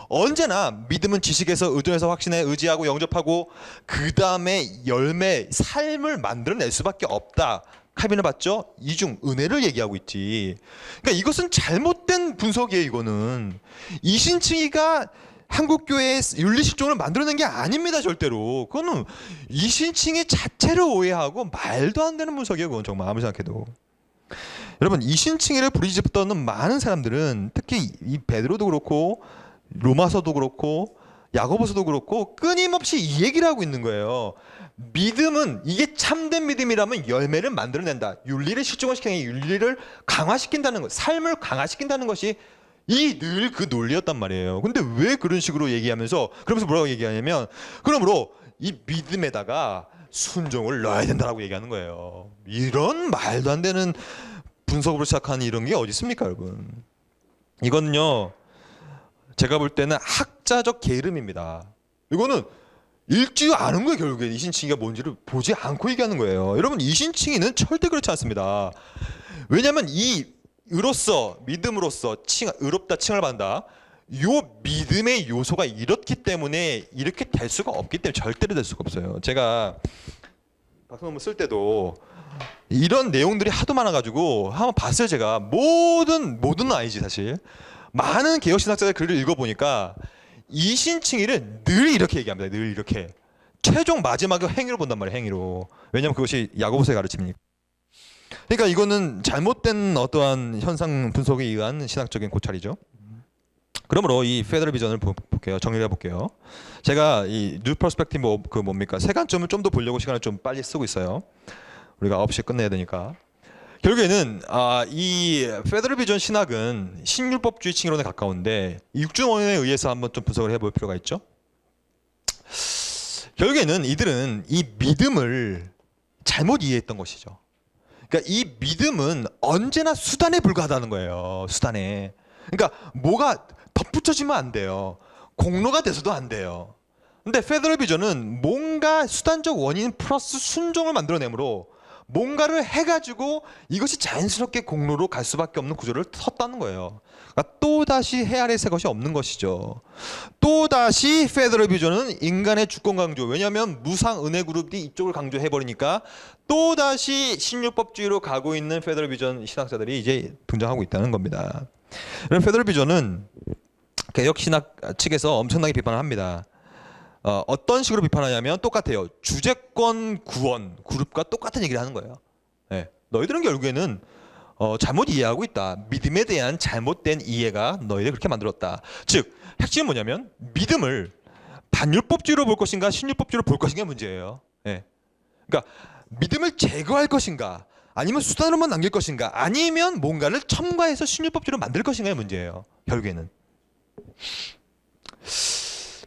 언제나 믿음은 지식에서 의존해서 확신에 의지하고 영접하고 그 다음에 열매, 삶을 만들어낼 수밖에 없다. 칼빈을 봤죠? 이중 은혜를 얘기하고 있지. 그러니까 이것은 잘못된 분석이에요. 이거는 이신칭이가 한국교회의 윤리실종을 만들어낸 게 아닙니다. 절대로. 그거는 이신칭이 자체를 오해하고 말도 안 되는 분석이에요. 그건 정말 아무리 생각해도. 여러분, 이신칭이를 부리집던 많은 사람들은 특히 이 베드로도 그렇고 로마서도 그렇고 야고보서도 그렇고 끊임없이 이 얘기를 하고 있는 거예요. 믿음은, 이게 참된 믿음이라면 열매를 만들어낸다. 윤리를 실종시키는 게 윤리를 강화시킨다는 것, 삶을 강화시킨다는 것이 이 늘 그 논리였단 말이에요. 근데 왜 그런 식으로 얘기하면서, 그러면서 뭐라고 얘기하냐면, 그러므로 이 믿음에다가 순종을 넣어야 된다라고 얘기하는 거예요. 이런 말도 안 되는 분석으로 시작하는 이런 게 어디 있습니까, 여러분? 이거는요, 제가 볼 때는 학자적 게으름입니다. 이거는 읽지 않은 거예요. 결국에 이신칭이가 뭔지를 보지 않고 얘기하는 거예요. 여러분, 이신칭이는 절대 그렇지 않습니다. 왜냐하면 이 의로서, 믿음으로써 의롭다 칭을 받는다, 요 믿음의 요소가 이렇기 때문에 이렇게 될 수가 없기 때문에 절대로 될 수가 없어요. 제가 박사논문 쓸 때도 이런 내용들이 하도 많아가지고 한번 봤어요. 제가 모든 아니지 사실, 많은 개혁신학자의 글을 읽어보니까 이신칭의를 늘 이렇게 얘기합니다. 늘 이렇게 최종 마지막에 행위로 본단 말이에요. 행위로. 왜냐하면 그것이 야고보서의 가르침이니까. 그러니까 이거는 잘못된 어떠한 현상 분석에 의한 신학적인 고찰이죠. 그러므로 이 페더럴 비전을 볼게요. 정리를 해볼게요. 제가 이 뉴 퍼스펙티브 그 뭡니까, 세관점을 좀 더 보려고 시간을 좀 빨리 쓰고 있어요. 우리가 9시에 끝내야 되니까. 결국에는 이 페더럴 비전 신학은 신율법주의 칭의론에 가까운데 육중원에 의해서 한번 좀 분석을 해볼 필요가 있죠. 결국에는 이들은 이 믿음을 잘못 이해했던 것이죠. 그러니까 이 믿음은 언제나 수단에 불과하다는 거예요. 수단에. 그러니까 뭐가 덧붙여지면 안 돼요. 공로가 돼서도 안 돼요. 근데 페더럴 비전은 뭔가 수단적 원인 플러스 순종을 만들어내므로 뭔가를 해가지고 이것이 자연스럽게 공로로 갈 수밖에 없는 구조를 섰다는 거예요. 그러니까 또다시 헤아릴 새 것이 없는 것이죠. 또다시 페더럴 비전은 인간의 주권 강조, 왜냐하면 무상 은혜 그룹이 이쪽을 강조해버리니까 또다시 신율법주의로 가고 있는 페더럴 비전 신학자들이 이제 등장하고 있다는 겁니다. 이런 페더럴 비전은 개혁 신학 측에서 엄청나게 비판을 합니다. 어떤 식으로 비판하냐면 똑같아요. 주재권 구원 그룹과 똑같은 얘기를 하는 거예요. 네. 너희들은 결국에는 잘못 이해하고 있다. 믿음에 대한 잘못된 이해가 너희를 그렇게 만들었다. 즉 핵심은 뭐냐면 믿음을 반율법주의로 볼 것인가 신율법주의로 볼 것인가 문제예요. 네. 그러니까 믿음을 제거할 것인가, 아니면 수단으로만 남길 것인가, 아니면 뭔가를 첨가해서 신율법주의로 만들 것인가의 문제예요. 결국에는.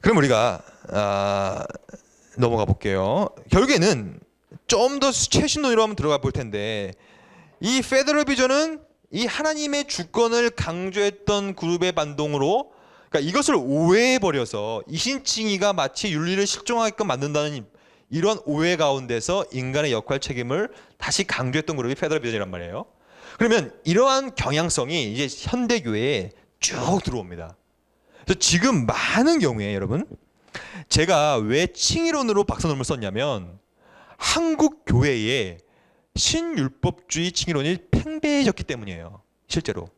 그럼 우리가 넘어가 볼게요. 결국에는 좀 더 최신 논의로 한번 들어가 볼 텐데, 이 페더럴 비전은 이 하나님의 주권을 강조했던 그룹의 반동으로, 그러니까 이것을 오해해 버려서 이신칭의가 마치 윤리를 실종하게끔 만든다는 이런 오해 가운데서 인간의 역할 책임을 다시 강조했던 그룹이 페더럴 비전이란 말이에요. 그러면 이러한 경향성이 이제 현대 교회에 쭉 들어옵니다. 그래서 지금 많은 경우에 여러분, 제가 왜 칭의론으로 박사논문을 썼냐면 한국 교회에 신율법주의 칭의론이 팽배해졌기 때문이에요. 실제로.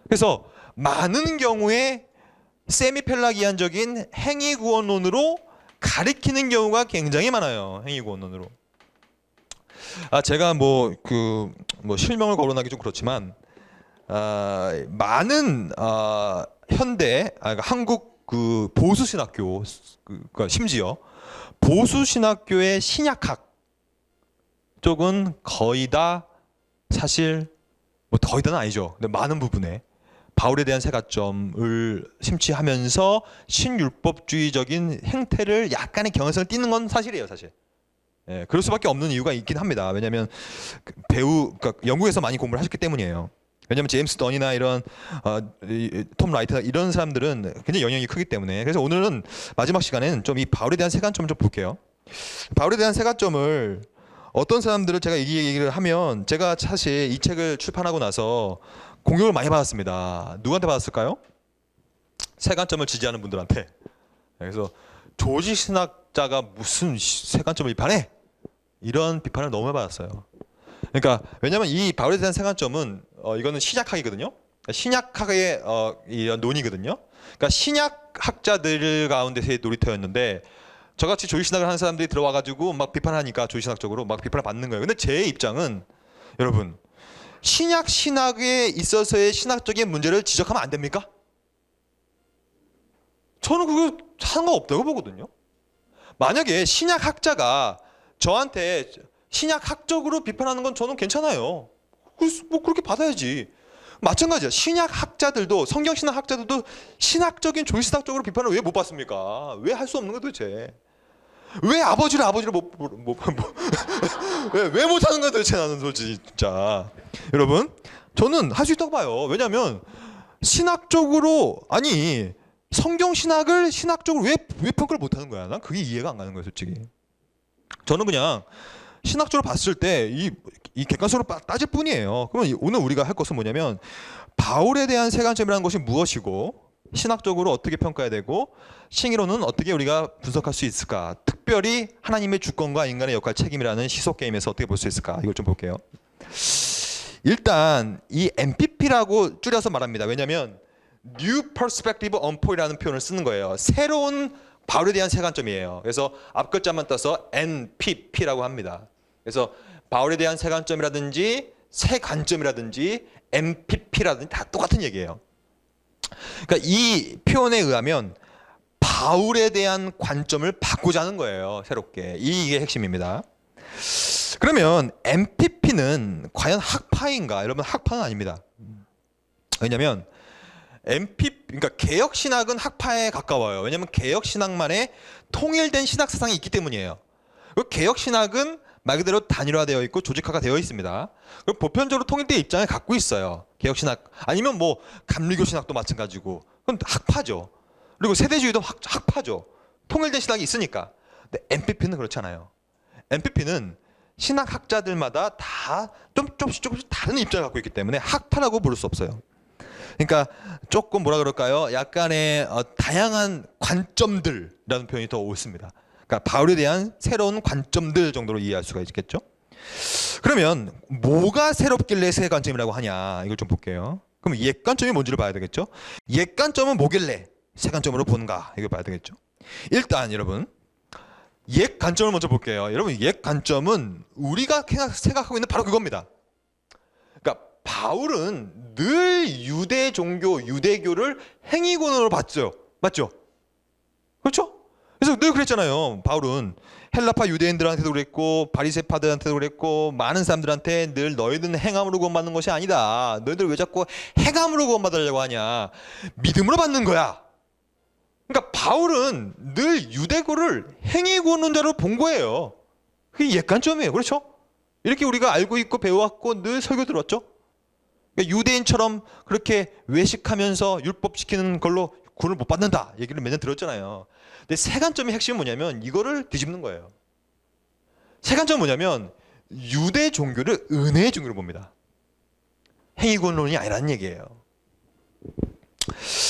그래서 많은 경우에 세미펠라기안적인 행위구원론으로 가리키는 경우가 굉장히 많아요. 행위구원론으로. 제가 실명을 거론하기 좀 그렇지만 많은 현대 한국 그 보수 신학교, 그러니까 심지어 보수 신학교의 신약학 쪽은 거의 다 사실 거의 다는 아니죠. 근데 많은 부분에 바울에 대한 세가점을 심취하면서 신율법주의적인 행태를 약간의 경향성을 띠는 건 사실이에요, 사실. 예, 그럴 수밖에 없는 이유가 있긴 합니다. 왜냐하면 그러니까 영국에서 많이 공부를 하셨기 때문이에요. 왜냐하면 제임스 던이나 이런 톰 라이트 이런 사람들은 굉장히 영향이 크기 때문에. 그래서 오늘은 마지막 시간에는 좀 이 바울에 대한 세관점을 좀 볼게요. 바울에 대한 세관점을 어떤 사람들을 제가 이 얘기를 하면 제가 사실 이 책을 출판하고 나서 공격을 많이 받았습니다. 누구한테 받았을까요? 세관점을 지지하는 분들한테. 그래서 조지 신학자가 무슨 세관점을 비판해? 이런 비판을 너무 많이 받았어요. 그러니까 왜냐하면 이 바울에 대한 세관점은 이거는 신약학이거든요. 신약학의 이런 논의거든요. 그러니까 신약학자들 가운데서의 놀이터였는데 저같이 조지신학을 하는 사람들이 들어와가지고 막 비판하니까 조지신학적으로 막 비판을 받는 거예요. 근데 제 입장은 여러분 신약에 있어서의 신학적인 문제를 지적하면 안 됩니까? 저는 그거 상관없다고 보거든요. 만약에 신약학자가 저한테 신약학적으로 비판하는 건 저는 괜찮아요. 뭐 그렇게 받아야지. 마찬가지야. 신약학자들도 성경신학학자들도 신학적인 조지신학적으로 비판을 왜 못 받습니까? 왜 할 수 없는 거야 도대체? 왜 아버지를 왜 못하는 거야 도대체 나는 솔직히 진짜. 여러분 저는 할 수 있다고 봐요. 왜냐하면 신학적으로 아니 성경신학을 신학적으로 왜 평가를 못하는 거야? 난 그게 이해가 안 가는 거예요 솔직히. 저는 그냥 신학적으로 봤을 때 이 객관적으로 따질 뿐이에요. 그러면 오늘 우리가 할 것은 뭐냐면 바울에 대한 세관점이라는 것이 무엇이고 신학적으로 어떻게 평가해야 되고 신의로는 어떻게 우리가 분석할 수 있을까? 특별히 하나님의 주권과 인간의 역할 책임이라는 시속 게임에서 어떻게 볼 수 있을까? 이걸 좀 볼게요. 일단 이 MPP라고 줄여서 말합니다. 왜냐하면 New Perspective on Paul이라는 표현을 쓰는 거예요. 새로운 바울에 대한 세관점이에요. 그래서 앞글자만 떠서 NPP라고 합니다. 그래서 바울에 대한 세관점이라든지 세관점이라든지 MPP라든지 다 똑같은 얘기예요. 그러니까 이 표현에 의하면 바울에 대한 관점을 바꾸자는 거예요. 새롭게. 이게 핵심입니다. 그러면 MPP는 과연 학파인가? 여러분 학파는 아닙니다. 왜냐하면 그러니까 개혁신학은 학파에 가까워요. 왜냐하면 개혁신학만의 통일된 신학 사상이 있기 때문이에요. 개혁신학은 말 그대로 단일화되어 있고 조직화가 되어 있습니다. 그리고 보편적으로 통일된 입장을 갖고 있어요. 개혁신학 아니면 뭐 감리교신학도 마찬가지고 그건 학파죠. 그리고 세대주의도 학파죠. 통일된 신학이 있으니까. 근데 MPP는 그렇지 않아요. MPP는 신학학자들마다 다 조금씩 다른 입장을 갖고 있기 때문에 학파라고 부를 수 없어요. 그러니까 조금 뭐라 그럴까요? 약간의 다양한 관점들이라는 표현이 더 옳습니다. 그러니까 바울에 대한 새로운 관점들 정도로 이해할 수가 있겠죠. 그러면 뭐가 새롭길래 새 관점이라고 하냐 이걸 좀 볼게요. 그럼 옛 관점이 뭔지를 봐야 되겠죠. 옛 관점은 뭐길래 새 관점으로 보는가 이걸 봐야 되겠죠. 일단 여러분 옛 관점을 먼저 볼게요. 여러분 옛 관점은 우리가 생각하고 있는 바로 그겁니다. 그러니까 바울은 늘 유대 종교, 유대교를 행위군으로 봤죠. 맞죠? 그렇죠? 그래서 늘 그랬잖아요. 바울은 헬라파 유대인들한테도 그랬고 바리새파들한테도 그랬고 많은 사람들한테 늘 너희들은 행함으로 구원받는 것이 아니다. 너희들 왜 자꾸 행함으로 구원받으려고 하냐. 믿음으로 받는 거야. 그러니까 바울은 늘 유대교를 행위군자로 본 거예요. 그게 옛 관점이에요. 그렇죠? 이렇게 우리가 알고 있고 배워왔고 늘 설교 들었죠. 그러니까 유대인처럼 그렇게 외식하면서 율법 지키는 걸로 구원을 못 받는다 얘기를 매년 들었잖아요. 근데 세관점의 핵심은 뭐냐면 이거를 뒤집는 거예요. 세관점은 뭐냐면 유대 종교를 은혜의 종교로 봅니다. 행위군론이 아니라는 얘기예요.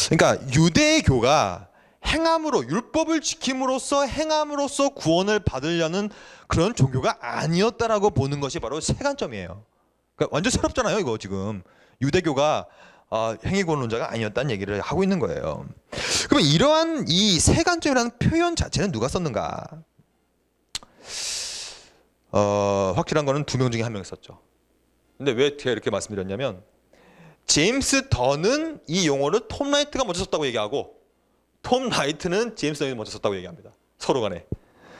그러니까 유대교가 행함으로 율법을 지킴으로써 행함으로써 구원을 받으려는 그런 종교가 아니었다라고 보는 것이 바로 세관점이에요. 그러니까 완전 새롭잖아요 이거 지금. 유대교가 행위권론자가 아니었다는 얘기를 하고 있는 거예요. 그러면 이러한 이 세관점이라는 표현 자체는 누가 썼는가? 확실한 거는 2명 중에 1명이 썼죠. 근데 왜 제가 이렇게 말씀드렸냐면 제임스 던은 이 용어를 톰 라이트가 먼저 썼다고 얘기하고 톰 라이트는 제임스 던이 먼저 썼다고 얘기합니다. 서로 간에.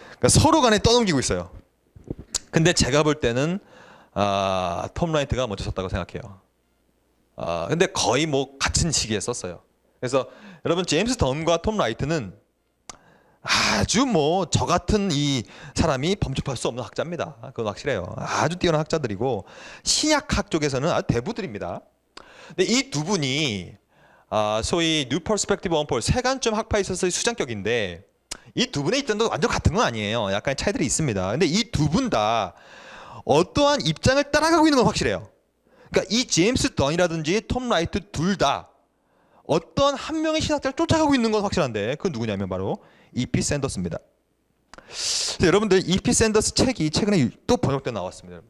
그러니까 서로 간에 떠넘기고 있어요. 근데 제가 볼 때는 톰 라이트가 먼저 썼다고 생각해요. 근데 거의 뭐 같은 시기에 썼어요. 그래서 여러분 제임스 던과 톰 라이트는 아주 뭐 저 같은 이 사람이 범접할 수 없는 학자입니다. 그건 확실해요. 아주 뛰어난 학자들이고 신약학 쪽에서는 아주 대부들입니다. 근데 이 두 분이 소위 New Perspective on Paul 세관점 학파에 있어서의 수장격인데 이 두 분의 입장도 완전 같은 건 아니에요. 약간의 차이들이 있습니다. 근데 이 두 분 다 어떠한 입장을 따라가고 있는 건 확실해요. 그러니까 이 제임스 던이라든지 톰 라이트 둘 다 어떤 한 명의 신학자를 쫓아가고 있는 건 확실한데 그건 누구냐면 바로 E.P. 샌더스입니다. 여러분들 E.P. 샌더스 책이 최근에 또 번역돼 나왔습니다.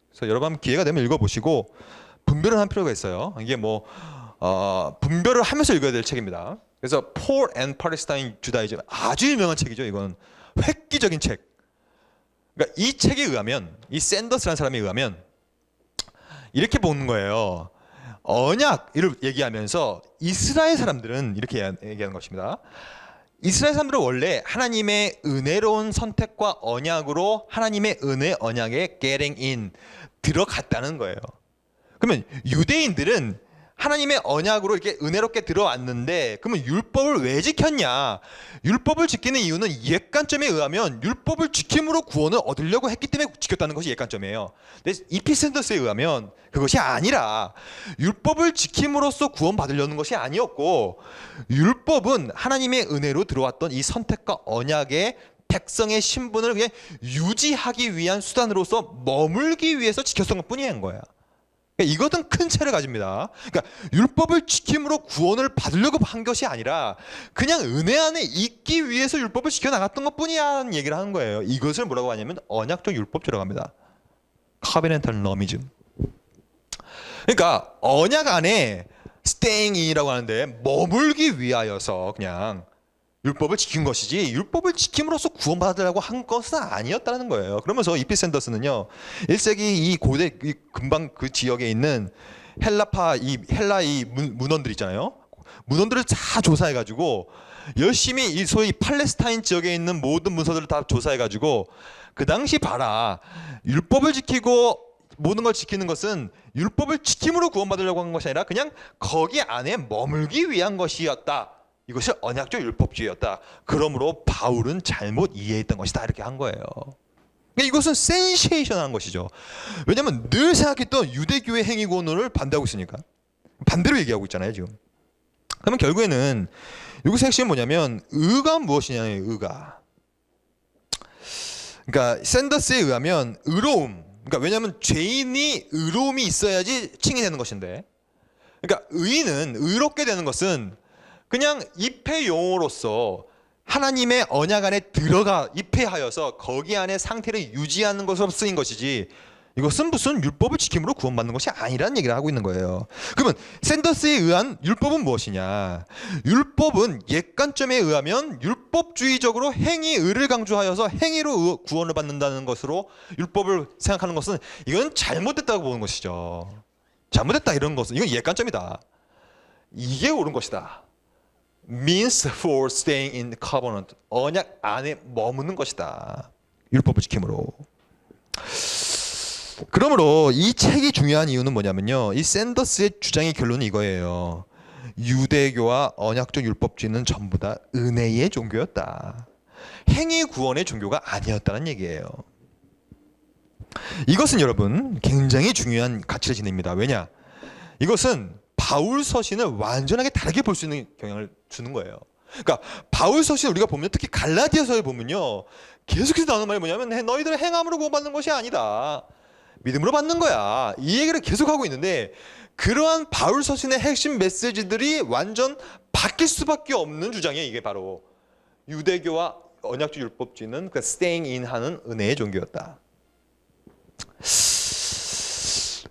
그래서 여러분 기회가 되면 읽어보시고 분별을 할 필요가 있어요. 이게 뭐 분별을 하면서 읽어야 될 책입니다. 그래서 Paul and Palestine Judaism 아주 유명한 책이죠. 이건 획기적인 책. 그러니까 이 책에 의하면 이 샌더스라는 사람에 의하면 이렇게 보는 거예요. 언약을 얘기하면서 이스라엘 사람들은 이렇게 얘기하는 것입니다. 이스라엘 사람들은 원래 하나님의 은혜로운 선택과 언약으로 하나님의 은혜 언약에 getting in 들어갔다는 거예요. 그러면 유대인들은 하나님의 언약으로 이렇게 은혜롭게 들어왔는데 그러면 율법을 왜 지켰냐? 율법을 지키는 이유는 옛관점에 의하면 율법을 지킴으로 구원을 얻으려고 했기 때문에 지켰다는 것이 옛관점이에요. 근데 E.P. 샌더스에 의하면 그것이 아니라 율법을 지킴으로써 구원받으려는 것이 아니었고 율법은 하나님의 은혜로 들어왔던 이 선택과 언약의 백성의 신분을 그냥 유지하기 위한 수단으로서 머물기 위해서 지켰던 것뿐이인 거야. 이것은 큰 차이를 가집니다. 그러니까 율법을 지킴으로 구원을 받으려고 한 것이 아니라 그냥 은혜 안에 있기 위해서 율법을 지켜나갔던 것뿐이라는 얘기를 하는 거예요. 이것을 뭐라고 하냐면 언약적 율법주라고 합니다. Covenantal Nomism. 그러니까 언약 안에 staying in이라고 하는데 머물기 위하여서 그냥 율법을 지킨 것이지 율법을 지킴으로써 구원받으려고 한 것은 아니었다는 거예요. 그러면서 E.P. 샌더스는요 1세기 이 고대 이 금방 그 지역에 있는 헬라 이 문헌들 있잖아요. 문헌들을 다 조사해가지고 열심히 이 소위 팔레스타인 지역에 있는 모든 문서들을 다 조사해가지고 그 당시 봐라 율법을 지키고 모든 걸 지키는 것은 율법을 지킴으로 구원받으려고 한 것이 아니라 그냥 거기 안에 머물기 위한 것이었다. 이것이 언약적 율법주의였다. 그러므로 바울은 잘못 이해했던 것이다. 이렇게 한 거예요. 이것은 센세이션한 것이죠. 왜냐하면 늘 생각했던 유대교의 행위권을 반대하고 있으니까. 반대로 얘기하고 있잖아요 지금. 그러면 결국에는 여기서 핵심은 뭐냐면 의가 무엇이냐는 의가. 그러니까 샌더스에 의하면 의로움. 그러니까 왜냐하면 죄인이 의로움이 있어야지 칭의되는 것인데. 그러니까 의인은 의롭게 되는 것은 그냥 입회 용어로서 하나님의 언약 안에 들어가 입회하여서 거기 안에 상태를 유지하는 것으로 쓰인 것이지 이것은 무슨 율법을 지킴으로 구원받는 것이 아니라는 얘기를 하고 있는 거예요. 그러면 샌더스에 의한 율법은 무엇이냐? 율법은 옛관점에 의하면 율법주의적으로 행위의를 강조하여서 행위로 구원을 받는다는 것으로 율법을 생각하는 것은 이건 잘못됐다고 보는 것이죠. 잘못됐다 이런 것은 이건 옛관점이다. 이게 옳은 것이다. means for staying in covenant. 언약 안에 머무는 것이다. 율법을 지킴으로. 그러므로 이 책이 중요한 이유는 뭐냐면요. 이 샌더스의 주장의 결론은 이거예요. 유대교와 언약적 율법주의는 전부 다 은혜의 종교였다. 행위 구원의 종교가 아니었다는 얘기예요. 이것은 여러분 굉장히 중요한 가치를 지닙니다. 왜냐? 이것은 바울 서신을 완전하게 다르게 볼 수 있는 경향을 주는 거예요. 그러니까 바울 서신 우리가 보면 특히 갈라디아서에 보면요. 계속해서 나오는 말이 뭐냐면 너희들은 행함으로 구원받는 것이 아니다. 믿음으로 받는 거야. 이 얘기를 계속하고 있는데 그러한 바울 서신의 핵심 메시지들이 완전 바뀔 수밖에 없는 주장이에요. 이게 바로 유대교와 언약적 율법주의는 그 staying in 하는 은혜의 종교였다.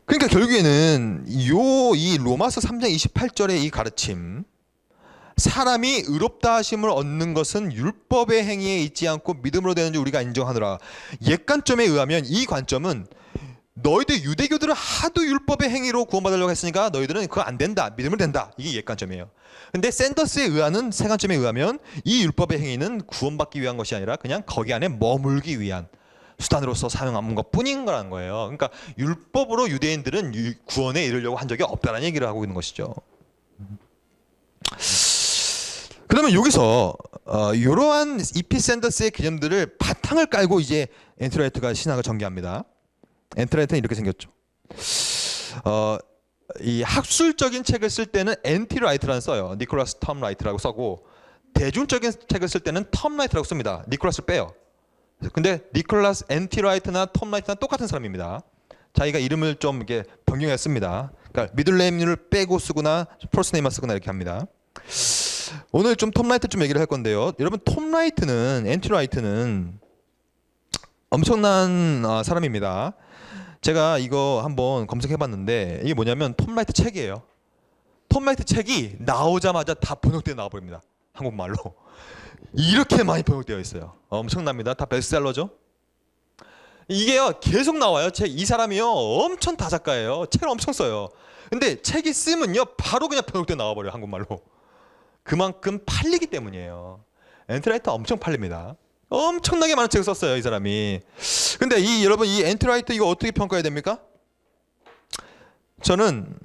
그러니까 결국에는 이 로마서 3장 28절의 이 가르침, 사람이 의롭다 하심을 얻는 것은 율법의 행위에 있지 않고 믿음으로 되는 줄 우리가 인정하노라. 옛관점에 의하면 이 관점은 너희들 유대교들은 하도 율법의 행위로 구원받으려고 했으니까 너희들은 그거 안 된다. 믿음으로 된다. 이게 옛관점이에요. 근데 샌더스에 의하는 새관점에 의하면 이 율법의 행위는 구원받기 위한 것이 아니라 그냥 거기 안에 머물기 위한 수단으로서 사용한 것뿐인 거라는 거예요. 그러니까 율법으로 유대인들은 구원에 이르려고 한 적이 없다는 얘기를 하고 있는 것이죠. 그러면 여기서 이러한 E.P. 샌더스의 개념들을 바탕을 깔고 이제 앤드류 라이트가 신학을 전개합니다. 앤드류 라이트는 이렇게 생겼죠. 이 학술적인 책을 쓸 때는 앤티 라이트라는 써요. 니콜라스 톰 라이트라고 써고 대중적인 책을 쓸 때는 톰 라이트라고 씁니다. 니콜라스를 빼요. 근데 니콜라스 엔티라이트나 톰 라이트나 똑같은 사람입니다. 자기가 이름을 좀 이렇게 변경했습니다. 그러니까 미들네임을 빼고 쓰거나 퍼스네임만 쓰거나 이렇게 합니다. 오늘 좀 톰 라이트 좀 얘기를 할 건데요. 여러분 톰 라이트는 엔티라이트는 엄청난 사람입니다. 제가 이거 한번 검색해봤는데 이게 뭐냐면 톰 라이트 책이에요. 톰 라이트 책이 나오자마자 다 번역되어 나와버립니다. 한국말로. 이렇게 많이 번역되어 있어요. 엄청납니다. 다 베스트셀러죠. 이게요 계속 나와요. 책. 이 사람이요 엄청 다작가예요. 책을 엄청 써요. 근데 책이 쓰면요 바로 그냥 번역되어 나와버려요. 한국말로. 그만큼 팔리기 때문이에요. 엔트라이트 엄청 팔립니다. 엄청나게 많은 책을 썼어요 이 사람이. 근데 여러분 이 엔트라이트 이거 어떻게 평가해야 됩니까? 저는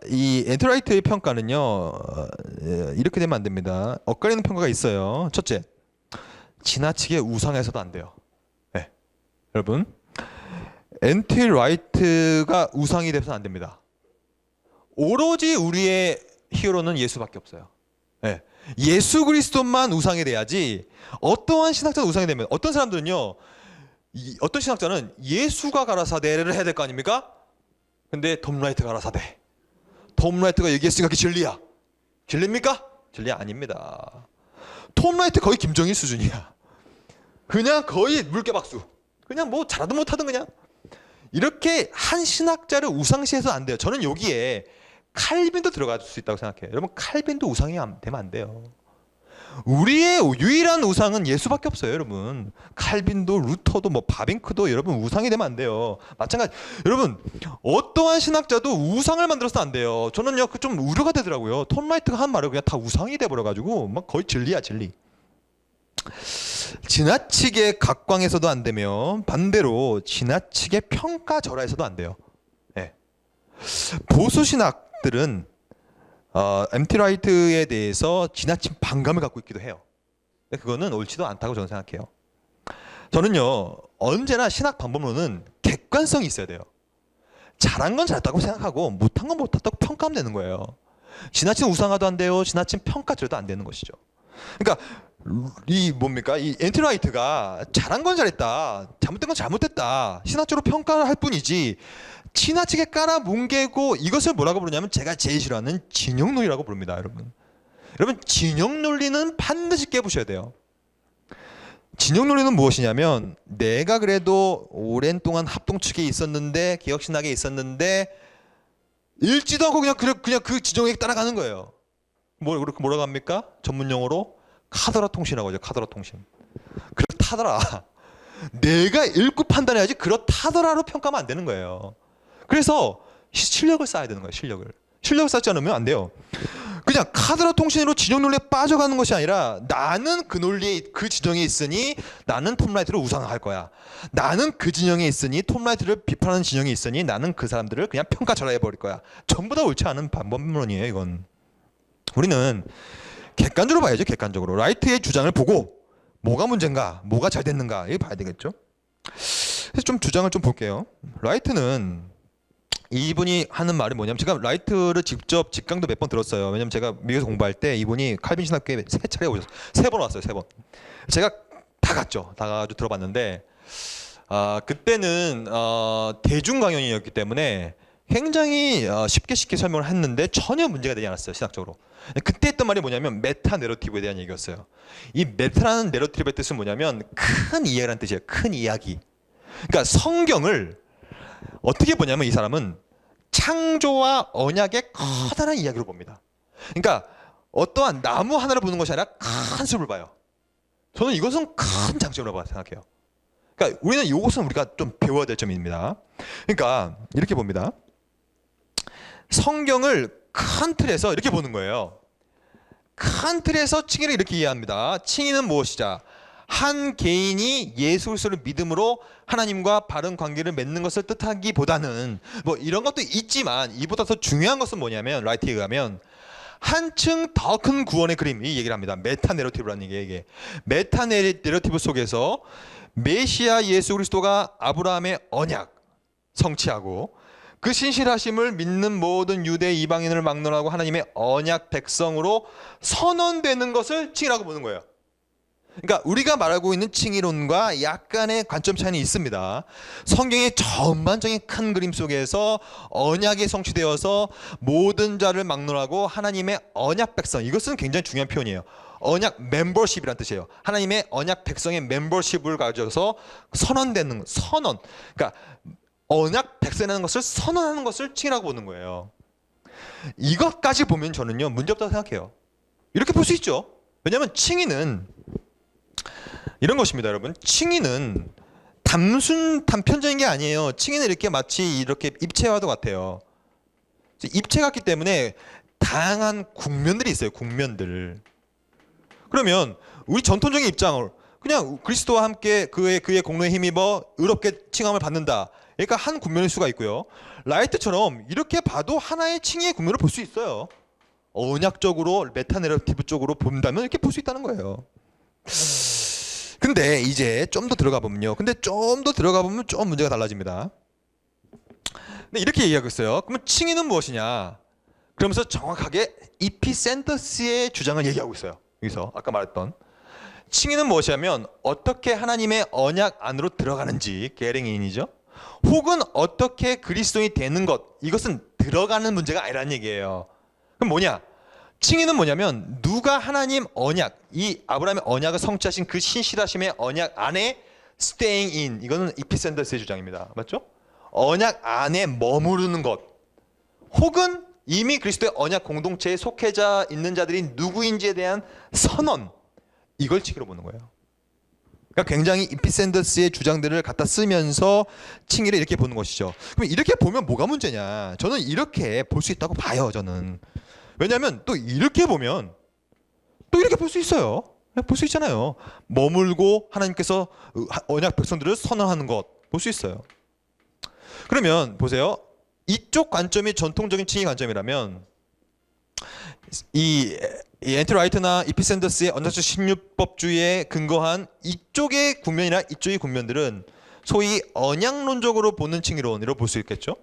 이 엔트라이트의 평가는요 이렇게 되면 안 됩니다. 엇갈리는 평가가 있어요. 첫째, 지나치게 우상해서도 안 돼요. 네. 여러분 엔트라이트가 우상이 돼서는 안 됩니다. 오로지 우리의 히어로는 예수밖에 없어요. 네. 예수 그리스도만 우상이 돼야지. 어떠한 신학자도 우상이 되면 어떤 사람들은요 어떤 신학자는 예수가 가라사대를 해야 될 거 아닙니까? 근데 톰 라이트가 가라사대. 톰 라이트가 얘기했으니까 그게 진리야. 진리입니까? 진리 아닙니다. 톰 라이트 거의 김정일 수준이야. 그냥 거의 물개박수. 그냥 뭐 잘하든 못하든 그냥. 이렇게 한 신학자를 우상시해서 안 돼요. 저는 여기에 칼빈도 들어갈 수 있다고 생각해요. 여러분 칼빈도 우상이 되면 안 돼요. 우리의 유일한 우상은 예수밖에 없어요. 여러분 칼빈도 루터도 뭐 바빙크도 여러분 우상이 되면 안 돼요. 마찬가지. 여러분 어떠한 신학자도 우상을 만들어서는 안 돼요. 저는요 그 좀 우려가 되더라고요. 톰 라이트가 한 말을 그냥 다 우상이 돼버려가지고 막 거의 진리야 진리. 지나치게 각광해서도 안 되며 반대로 지나치게 평가절하해서도 안 돼요. 네. 보수 신학들은 엔티라이트에 대해서 지나친 반감을 갖고 있기도 해요. 그거는 옳지도 않다고 저는 생각해요. 저는요 언제나 신학 방법론은 객관성이 있어야 돼요. 잘한 건 잘했다고 생각하고 못한 건 못했다고 평가하면 되는 거예요. 지나친 우상화도 안 돼요. 지나친 평가절도 안 되는 것이죠. 그러니까 이 뭡니까? 이 엔티라이트가 잘한 건 잘했다, 잘못된 건 잘못했다 신학적으로 평가할 뿐이지 지나치게 깔아뭉개고 이것을 뭐라고 부르냐면 제가 제일 싫어하는 진영논리라고 부릅니다. 여러분 진영논리는 반드시 깨부셔야 돼요. 진영논리는 무엇이냐면 내가 그래도 오랜 동안 합동측에 있었는데 개혁신학에 있었는데 읽지도 않고 그냥 그 진영에 따라가는 거예요. 뭐라고 합니까? 전문 용어로 카더라 통신이라고 하죠. 카더라 통신. 그렇다더라. 내가 읽고 판단해야지 그렇다더라로 평가하면 안 되는 거예요. 그래서 실력을 쌓아야 되는 거예요. 실력을 쌓지 않으면 안 돼요. 그냥 카더라 통신으로 진영 논리에 빠져가는 것이 아니라 나는 그 논리에 그 진영에 있으니 나는 톰 라이트를 우상할 거야. 나는 그 진영에 있으니 톰 라이트를 비판하는 진영이 있으니 나는 그 사람들을 그냥 평가절하해 버릴 거야. 전부 다 옳지 않은 방법론이에요. 이건 우리는 객관적으로 봐야죠. 객관적으로 라이트의 주장을 보고 뭐가 문제인가, 뭐가 잘 됐는가 이거 봐야 되겠죠. 그래서 좀 주장을 좀 볼게요. 라이트는 이분이 하는 말이 뭐냐면 제가 라이트를 직접 직강도 몇 번 들었어요. 왜냐면 제가 미국에서 공부할 때 이분이 칼빈 신학교에 3차례 오셨어요. 3번 왔어요. 3번. 제가 다 갔죠. 다 가가지고 들어봤는데 그때는 대중 강연이었기 때문에 굉장히 쉽게 설명을 했는데 전혀 문제가 되지 않았어요. 신학적으로. 그때 했던 말이 뭐냐면 메타 내러티브에 대한 얘기였어요. 이 메타라는 내러티브의 뜻은 뭐냐면 큰 이야기라는 뜻이에요. 큰 이야기. 그러니까 성경을 어떻게 보냐면 이 사람은 창조와 언약의 커다란 이야기로 봅니다. 그러니까 어떠한 나무 하나를 보는 것이 아니라 큰 숲을 봐요. 저는 이것은 큰 장점이라고 생각해요. 그러니까 우리는 이것은 우리가 좀 배워야 될 점입니다. 그러니까 이렇게 봅니다. 성경을 큰 틀에서 이렇게 보는 거예요. 큰 틀에서 칭의를 이렇게 이해합니다. 칭의는 무엇이자 한 개인이 예수 그리스도를 믿음으로 하나님과 바른 관계를 맺는 것을 뜻하기보다는 뭐 이런 것도 있지만 이보다 더 중요한 것은 뭐냐면 라이트에 의하면 한층 더 큰 구원의 그림 이 얘기를 합니다. 메타 내러티브라는 얘기예요. 메타 내러티브 속에서 메시아 예수 그리스도가 아브라함의 언약 성취하고 그 신실하심을 믿는 모든 유대 이방인을 막론하고 하나님의 언약 백성으로 선언되는 것을 칭이라고 보는 거예요. 그러니까 우리가 말하고 있는 칭의론과 약간의 관점 차이는 있습니다. 성경의 전반적인 큰 그림 속에서 언약이 성취되어서 모든 자를 막론하고 하나님의 언약 백성, 이것은 굉장히 중요한 표현이에요. 언약 멤버십이란 뜻이에요. 하나님의 언약 백성의 멤버십을 가져서 선언되는 선언. 그러니까 언약 백성이라는 것을 선언하는 것을 칭의라고 보는 거예요. 이것까지 보면 저는요 문제없다고 생각해요. 이렇게 볼 수 있죠. 왜냐하면 칭의는 이런 것입니다, 여러분. 칭의는 단순 단편적인 게 아니에요. 칭의는 이렇게 마치 이렇게 입체와도 같아요. 입체 같기 때문에 다양한 국면들이 있어요. 국면들. 그러면 우리 전통적인 입장을 그냥 그리스도와 함께 그의 공로에 힘입어 의롭게 칭함을 받는다. 그러니까 한 국면일 수가 있고요. 라이트처럼 이렇게 봐도 하나의 칭의의 국면을 볼 수 있어요. 언약적으로 메타내러티브 쪽으로 본다면 이렇게 볼 수 있다는 거예요. 근데 이제 좀 더 들어가 보면요. 좀 문제가 달라집니다. 근데 이렇게 얘기하고 있어요. 그러면 칭의는 무엇이냐? 그러면서 정확하게 이피센더스의 주장을 얘기하고 있어요. 여기서 아까 말했던 칭의는 무엇이냐면 어떻게 하나님의 언약 안으로 들어가는지, 게링인이죠. 혹은 어떻게 그리스도인이 되는 것, 이것은 들어가는 문제가 아니라는 얘기예요. 그럼 뭐냐? 칭의는 뭐냐면 누가 하나님 언약, 이 아브라함의 언약을 성취하신 그 신실하심의 언약 안에 staying in, 이거는 이피센더스의 주장입니다. 맞죠? 언약 안에 머무르는 것, 혹은 이미 그리스도의 언약 공동체에 속해져 있는 자들이 누구인지에 대한 선언, 이걸 칭의로 보는 거예요. 그러니까 굉장히 이피센더스의 주장들을 갖다 쓰면서 칭의를 이렇게 보는 것이죠. 그럼 이렇게 보면 뭐가 문제냐? 저는 이렇게 볼 수 있다고 봐요. 저는. 왜냐하면 또 이렇게 보면 또 이렇게 볼 수 있어요. 볼 수 있잖아요. 머물고 하나님께서 언약 백성들을 선언하는 것 볼 수 있어요. 그러면 보세요. 이쪽 관점이 전통적인 칭의 관점이라면 이 앤티 라이트나 이피센더스의 언약적 신유법주의에 근거한 이쪽의 국면이나 이쪽의 국면들은 소위 언약론적으로 보는 칭의론으로 볼 수 있겠죠.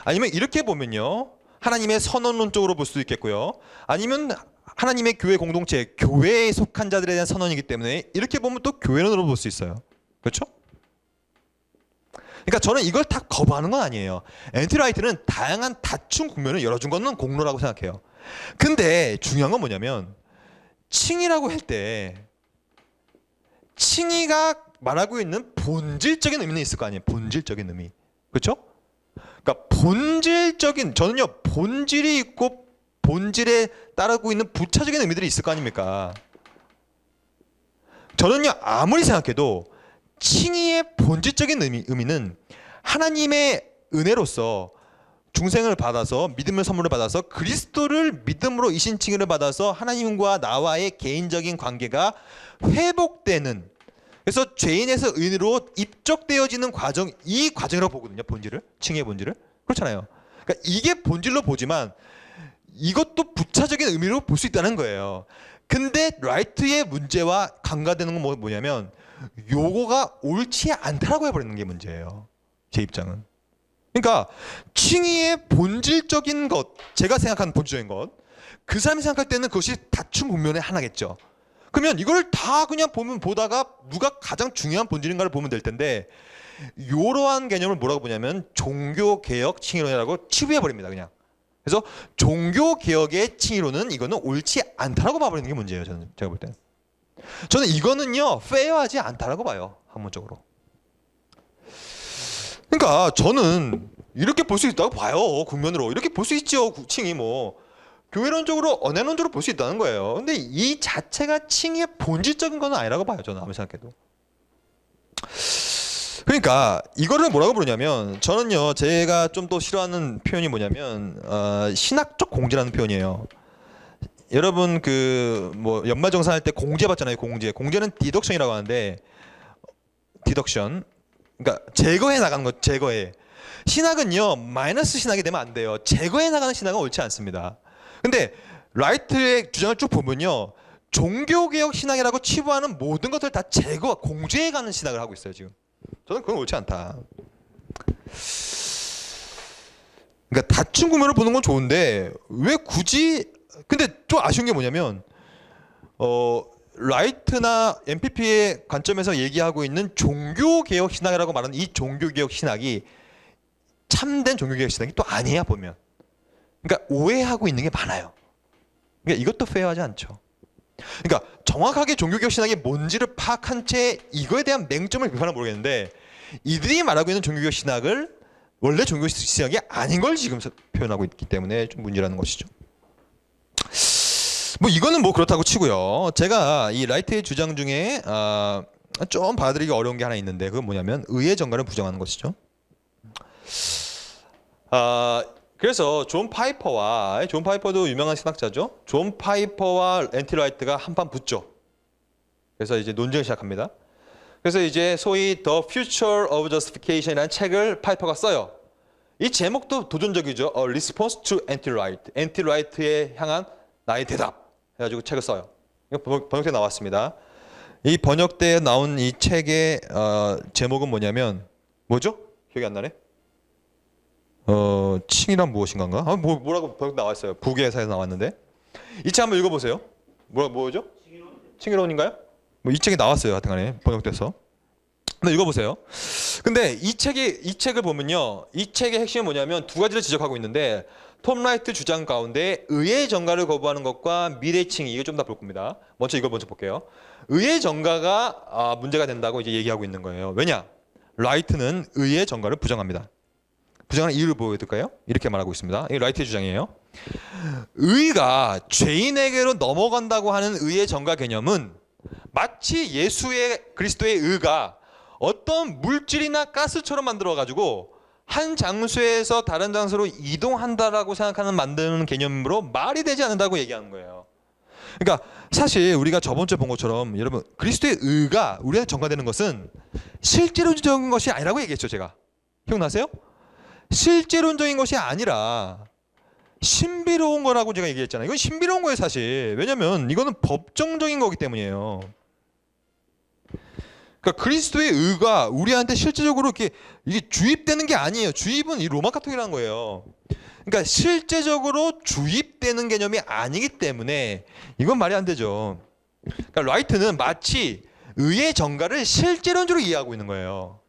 아니면 이렇게 보면요, 하나님의 선언론적으로 볼 수도 있겠고요. 아니면 하나님의 교회 공동체, 교회에 속한 자들에 대한 선언이기 때문에 이렇게 보면 또 교회론으로 볼 수 있어요. 그렇죠? 그러니까 저는 이걸 다 거부하는 건 아니에요. 앤티 라이트는 다양한 다층 국면을 열어준 거는 공로라고 생각해요. 근데 중요한 건 뭐냐면 칭의라고 할 때 칭의가 말하고 있는 본질적인 의미는 있을 거 아니에요. 본질적인 의미. 그렇죠? 그러니까 본질적인, 저는요 본질이 있고 본질에 따르고 있는 부차적인 의미들이 있을 거 아닙니까? 저는요 아무리 생각해도 칭의의 본질적인 의미는 하나님의 은혜로서 중생을 받아서 믿음의 선물을 받아서 그리스도를 믿음으로 이신 칭의를 받아서 하나님과 나와의 개인적인 관계가 회복되는, 그래서 죄인에서 의인으로 입적되어지는 과정, 이 과정이라고 보거든요. 본질을, 칭의의 본질을. 그렇잖아요. 그러니까 이게 본질로 보지만 이것도 부차적인 의미로 볼 수 있다는 거예요. 근데 라이트의 문제와 간과되는 건 뭐냐면 요거가 옳지 않다라고 해버리는 게 문제예요. 제 입장은. 그러니까 칭의의 본질적인 것, 제가 생각하는 본질적인 것, 그 사람이 생각할 때는 그것이 다층 국면의 하나겠죠. 그러면 이걸 다 그냥 보다가 누가 가장 중요한 본질인가를 보면 될 텐데, 이러한 개념을 뭐라고 보냐면 종교개혁 칭의론이라고 치부해버립니다. 그냥. 그래서 종교개혁의 칭의론은 이거는 옳지 않다라고 봐버리는 게 문제예요. 제가 볼 때는. 저는 이거는요 페어하지 않다라고 봐요. 학문적으로. 그러니까 저는 이렇게 볼 수 있다고 봐요. 국면으로 이렇게 볼 수 있죠. 칭의 뭐 교회론적으로 언행론적으로 볼 수 있다는 거예요. 근데 이 자체가 칭의의 본질적인 건 아니라고 봐요. 저는 아무리 생각해도. 그러니까 이거를 뭐라고 부르냐면, 저는요 제가 좀 더 싫어하는 표현이 뭐냐면 신학적 공제라는 표현이에요. 여러분 그 뭐 연말정산할 때 공제 받잖아요. 공제는 디덕션이라고 하는데, 디덕션, 그러니까 제거해 나가는 것. 제거해. 신학은요 마이너스 신학이 되면 안 돼요. 제거해 나가는 신학은 옳지 않습니다. 근데 라이트의 주장을 쭉 보면요, 종교개혁 신학이라고 치부하는 모든 것들 다 제거, 공제해 가는 신학을 하고 있어요 지금. 저는 그건 옳지 않다. 그러니까 다층 구면을 보는 건 좋은데 왜 굳이, 근데 좀 아쉬운 게 뭐냐면 라이트나 MPP의 관점에서 얘기하고 있는 종교개혁 신학이라고 말하는 이 종교개혁 신학이 참된 종교개혁 신학이 또 아니야 보면. 그러니까 오해하고 있는 게 많아요. 그러니까 이것도 페어하지 않죠. 그러니까 정확하게 종교개혁 신학이 뭔지를 파악한 채 이거에 대한 맹점을 비판하면 모르겠는데 이들이 말하고 있는 종교개혁 신학을 원래 종교개혁 신학이 아닌 걸 지금 표현하고 있기 때문에 좀 문제라는 것이죠. 뭐 이거는 뭐 그렇다고 치고요. 제가 이 라이트의 주장 중에 좀 받아들이기 어려운 게 하나 있는데 그건 뭐냐면 의의 정가를 부정하는 것이죠. 그래서 존 파이퍼도 유명한 신학자죠. 존 파이퍼와 앤티 라이트가 한판 붙죠. 그래서 이제 논쟁을 시작합니다. 그래서 이제 소위 The Future of Justification이라는 책을 파이퍼가 써요. 이 제목도 도전적이죠. A Response to Anti-Right. 앤티-라이트에 향한 나의 대답 해가지고 책을 써요. 이거 번역대 나왔습니다. 이 번역대에 나온 이 책의 제목은 뭐냐면 뭐죠? 기억이 안 나네. 칭이란 무엇인가인가? 뭐라고 번역 나왔어요. 북에서 나왔는데 이 책 한번 읽어보세요. 뭐죠? 칭이론인가요? 뭐 이 책이 나왔어요. 하여튼간에 번역돼서. 한번 읽어보세요. 근데 이 책을 보면요, 이 책의 핵심은 뭐냐면 두 가지를 지적하고 있는데 톰 라이트 주장 가운데 의의 정가를 거부하는 것과 미래칭의 이거 좀 더 볼 겁니다. 이걸 먼저 볼게요. 의의 정가가 문제가 된다고 이제 얘기하고 있는 거예요. 왜냐? 라이트는 의의 정가를 부정합니다. 부정하는 이유를 보여드릴까요? 이렇게 말하고 있습니다. 이 라이트의 주장이에요. 의가 죄인에게로 넘어간다고 하는 의의 정가 개념은 마치 그리스도의 의가 어떤 물질이나 가스처럼 만들어가지고 한 장소에서 다른 장소로 이동한다라고 만드는 개념으로 말이 되지 않는다고 얘기하는 거예요. 그러니까 사실 우리가 저번 주에 본 것처럼 여러분 그리스도의 의가 우리한테 전가되는 것은 실제론적인 것이 아니라고 얘기했죠. 제가 기억나세요? 실제론적인 것이 아니라 신비로운 거라고 제가 얘기했잖아요. 이건 신비로운 거예요 사실. 왜냐면 이거는 법정적인 거기 때문이에요. 그러니까 그리스도의 의가 우리한테 실제적으로 이게 주입되는 게 아니에요. 주입은 이 로마 카톨릭이라는 거예요. 그러니까 실제적으로 주입되는 개념이 아니기 때문에 이건 말이 안 되죠. 그러니까 라이트는 마치 의의 정가를 실제론적으로 이해하고 있는 거예요.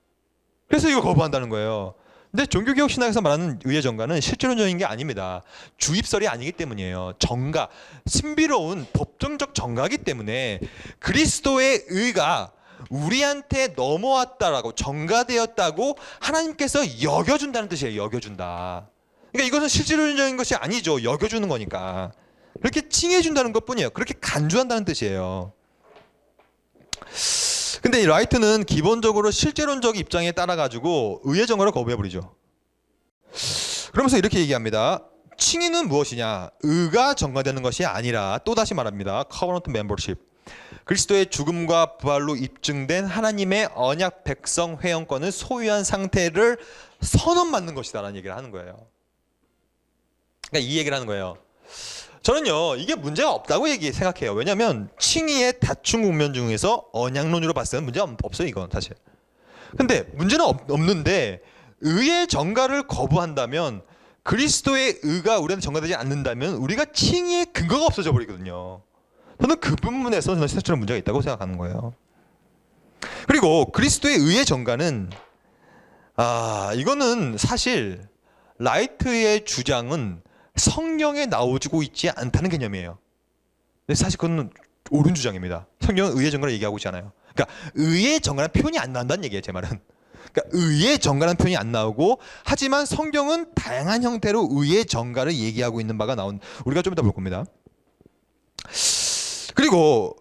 그래서 이거 거부한다는 거예요. 근데 종교개혁 신학에서 말하는 의의 정가는 실제론적인 게 아닙니다. 주입설이 아니기 때문이에요. 정가, 신비로운 법정적 정가이기 때문에 그리스도의 의가 우리한테 넘어왔다라고 정가되었다고 하나님께서 여겨준다는 뜻이에요. 여겨준다. 그러니까 이것은 실제론적인 것이 아니죠. 여겨주는 거니까. 그렇게 칭해준다는 것뿐이에요. 그렇게 간주한다는 뜻이에요. 근데 이 라이트는 기본적으로 실제론적 입장에 따라 가지고 의의 정가를 거부해버리죠. 그러면서 이렇게 얘기합니다. 칭의는 무엇이냐? 의가 정가되는 것이 아니라 또다시 말합니다. Covenant Membership. 그리스도의 죽음과 부활로 입증된 하나님의 언약 백성 회원권을 소유한 상태를 선언받는 것이다 라는 얘기를 하는 거예요. 그러니까 이 얘기를 하는 거예요. 저는요 이게 문제가 없다고 생각해요. 왜냐하면 칭의의 다툼 국면 중에서 언약론으로 봤을 때는 문제가 없어요. 이건 사실. 근데 문제는 없는데 의의 정가를 거부한다면 그리스도의 의가 우리한테 정가되지 않는다면 우리가 칭의의 근거가 없어져 버리거든요. 저는 그 부분에서 저는 실제로 문제가 있다고 생각하는 거예요. 그리고 그리스도의 의의 정가는 이거는 사실 라이트의 주장은 성경에 나오고 있지 않다는 개념이에요. 근데 사실 그건 옳은 주장입니다. 성경은 의의 정가를 얘기하고 있잖아요. 그러니까 의의 정가라는 표현이 안 나온다는 얘기예요. 제 말은. 그러니까 의의 정가라는 표현이 안 나오고 하지만 성경은 다양한 형태로 의의 정가를 얘기하고 있는 바가 우리가 좀 이따 볼 겁니다. 그리고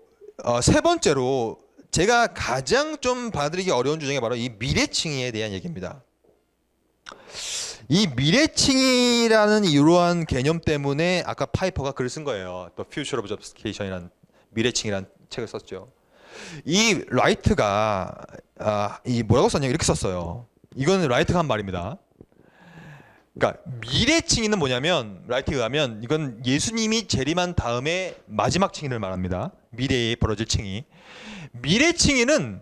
세 번째로 제가 가장 좀 받아들이기 어려운 주장이 바로 이 미래칭의에 대한 얘기입니다. 이 미래칭의라는 이러한 개념 때문에 아까 파이퍼가 글을 쓴 거예요. The Future of Justification이라는 미래칭의라는 책을 썼죠. 이 라이트가 이 뭐라고 썼냐 이렇게 썼어요. 이건 라이트가 한 말입니다. 그러니까 미래칭의는 뭐냐면 라이트에 의하면 이건 예수님이 재림한 다음에 마지막 칭의를 말합니다. 미래에 벌어질 칭의. 미래칭의는